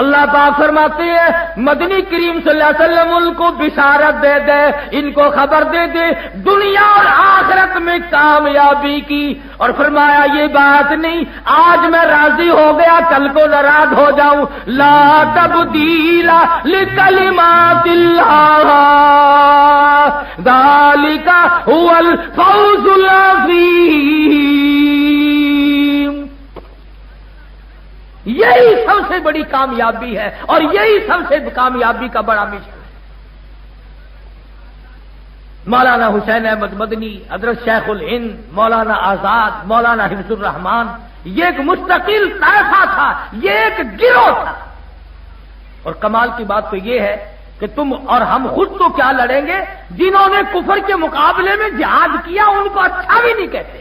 اللہ پاک فرماتے ہیں مدنی کریم صلی اللہ علیہ وسلم ان کو بشارت دے دے، ان کو خبر دے دے دنیا اور آخرت میں کامیابی کی. اور فرمایا یہ بات نہیں آج میں راضی ہو گیا کل کو ناراض ہو جاؤں. لا تبدیل لکلمات اللہ ذالک هو الفوز العظیم. یہی سب سے بڑی کامیابی ہے اور یہی سب سے کامیابی کا بڑا مشن ہے. مولانا حسین احمد مدنی، حضرت شیخ الہند، مولانا آزاد، مولانا حفظ الرحمان، یہ ایک مستقل طائفہ تھا، یہ ایک گروہ تھا. اور کمال کی بات تو یہ ہے کہ تم اور ہم خود تو کیا لڑیں گے، جنہوں نے کفر کے مقابلے میں جہاد کیا ان کو اچھا بھی نہیں کہتے.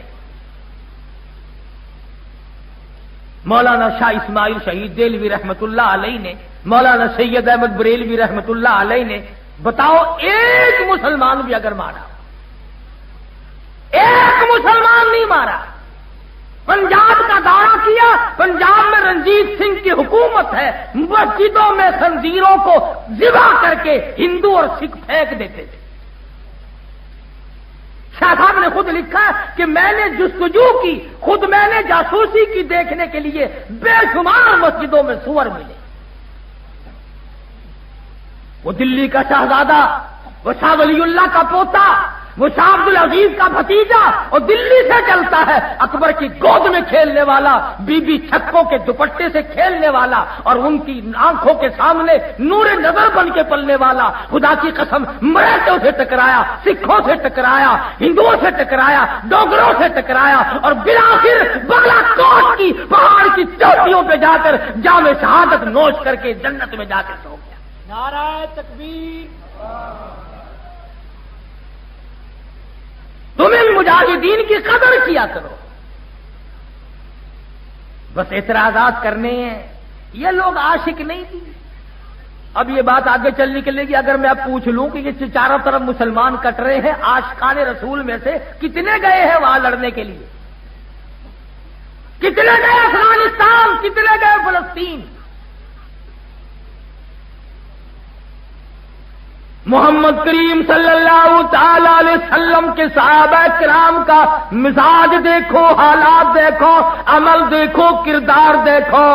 مولانا شاہ اسماعیل شہید دہلوی رحمت اللہ علیہ نے، مولانا سید احمد بریلوی رحمت اللہ علیہ نے، بتاؤ ایک مسلمان بھی اگر مارا، ایک مسلمان نہیں مارا. پنجاب کا دورہ کیا، پنجاب میں رنجیت سنگھ کی حکومت ہے، مسجدوں میں خنزیروں کو ذبح کر کے ہندو اور سکھ پھینک دیتے تھے. شاہ صاحب نے خود لکھا کہ میں نے جستجو کی، خود میں نے جاسوسی کی دیکھنے کے لیے بے شمار مسجدوں میں سور ملے. وہ دلی کا شہزادہ، وہ شاہ ولی اللہ کا پوتا، وہ شاہ عبد العزیز کا بھتیجا، اور دلی سے چلتا ہے، اکبر کی گود میں کھیلنے والا، بی بی چھکوں کے دوپٹے سے کھیلنے والا، اور ان کی آنکھوں کے سامنے نور نظر بن کے پلنے والا. خدا کی قسم مراٹھوں سے ٹکرایا، سکھوں سے ٹکرایا، ہندوؤں سے ٹکرایا، ڈوگروں سے ٹکرایا، اور بالآخر بالا کوٹ کی پہاڑ کی چوٹیوں پہ جا کر جام شہادت نوش کر کے جنت میں جا کر سو گیا. نعرہ تکبیر. تم ان مجاہدین کی قدر کیا کرو. بس اعتراضات کرنے ہیں. یہ لوگ عاشق نہیں تھے. اب یہ بات آگے چل نکلے گی. اگر میں اب پوچھ لوں کہ یہ چاروں طرف مسلمان کٹ رہے ہیں، عاشقان رسول میں سے کتنے گئے ہیں وہاں لڑنے کے لیے؟ کتنے گئے افغانستان؟ کتنے گئے فلسطین؟ محمد کریم صلی اللہ تعالی علیہ وسلم کے صحابہ کرام کا مزاج دیکھو، حالات دیکھو، عمل دیکھو، کردار دیکھو.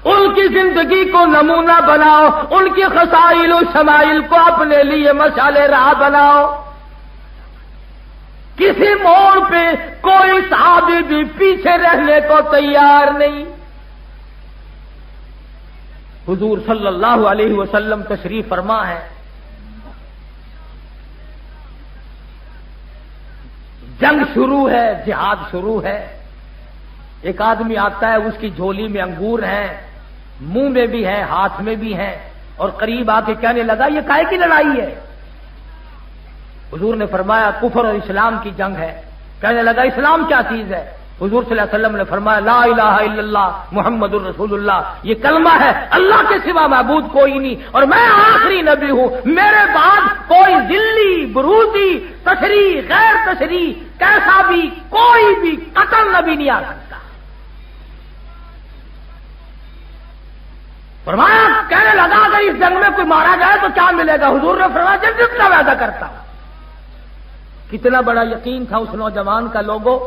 ان کی زندگی کو نمونہ بناؤ، ان کی خصائل و شمائل کو اپنے لیے مشعل راہ بناؤ. کسی موڑ پہ کوئی صحابی بھی پیچھے رہنے کو تیار نہیں. حضور صلی اللہ علیہ وسلم تشریف فرما ہے. جنگ شروع ہے، جہاد شروع ہے. ایک آدمی آتا ہے، اس کی جھولی میں انگور ہیں، منہ میں بھی ہیں، ہاتھ میں بھی ہیں، اور قریب آ کے کہنے لگا یہ کائے کی لڑائی ہے؟ حضور نے فرمایا کفر اور اسلام کی جنگ ہے. کہنے لگا اسلام کیا چیز ہے؟ حضور صلی اللہ علیہ وسلم نے فرمایا لا الہ الا اللہ محمد الرسول اللہ. یہ کلمہ ہے اللہ کے سوا معبود کوئی نہیں، اور میں آخری نبی ہوں، میرے بعد کوئی ذلی، بروزی، تشریح، غیر تشریح، کیسا بھی کوئی بھی قتل نبی نہیں آ سکتا. فرمایا کہنے لگا اگر اس جنگ میں کوئی مارا جائے تو کیا ملے گا؟ حضور نے فرمایا جنت کا وعدہ کرتا ہوں. کتنا بڑا یقین تھا اس نوجوان کا. لوگوں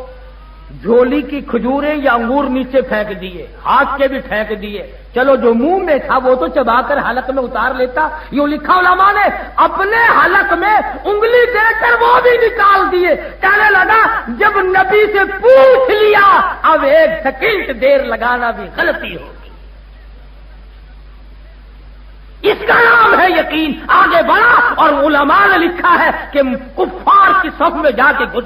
جھولی کی کھجوریں یا انگور نیچے پھینک دیے، ہاتھ کے بھی پھینک دیے. چلو جو منہ میں تھا وہ تو چبا کر حلق میں اتار لیتا. یوں لکھا علماء نے اپنے حلق میں انگلی دے کر وہ بھی نکال دیے. کہنے لگا جب نبی سے پوچھ لیا اب ایک سیکنڈ دیر لگانا بھی غلطی ہوگی. اس کا نام ہے یقین. آگے بڑھا اور علماء نے لکھا ہے کہ کفار کی صف میں جا کے گھس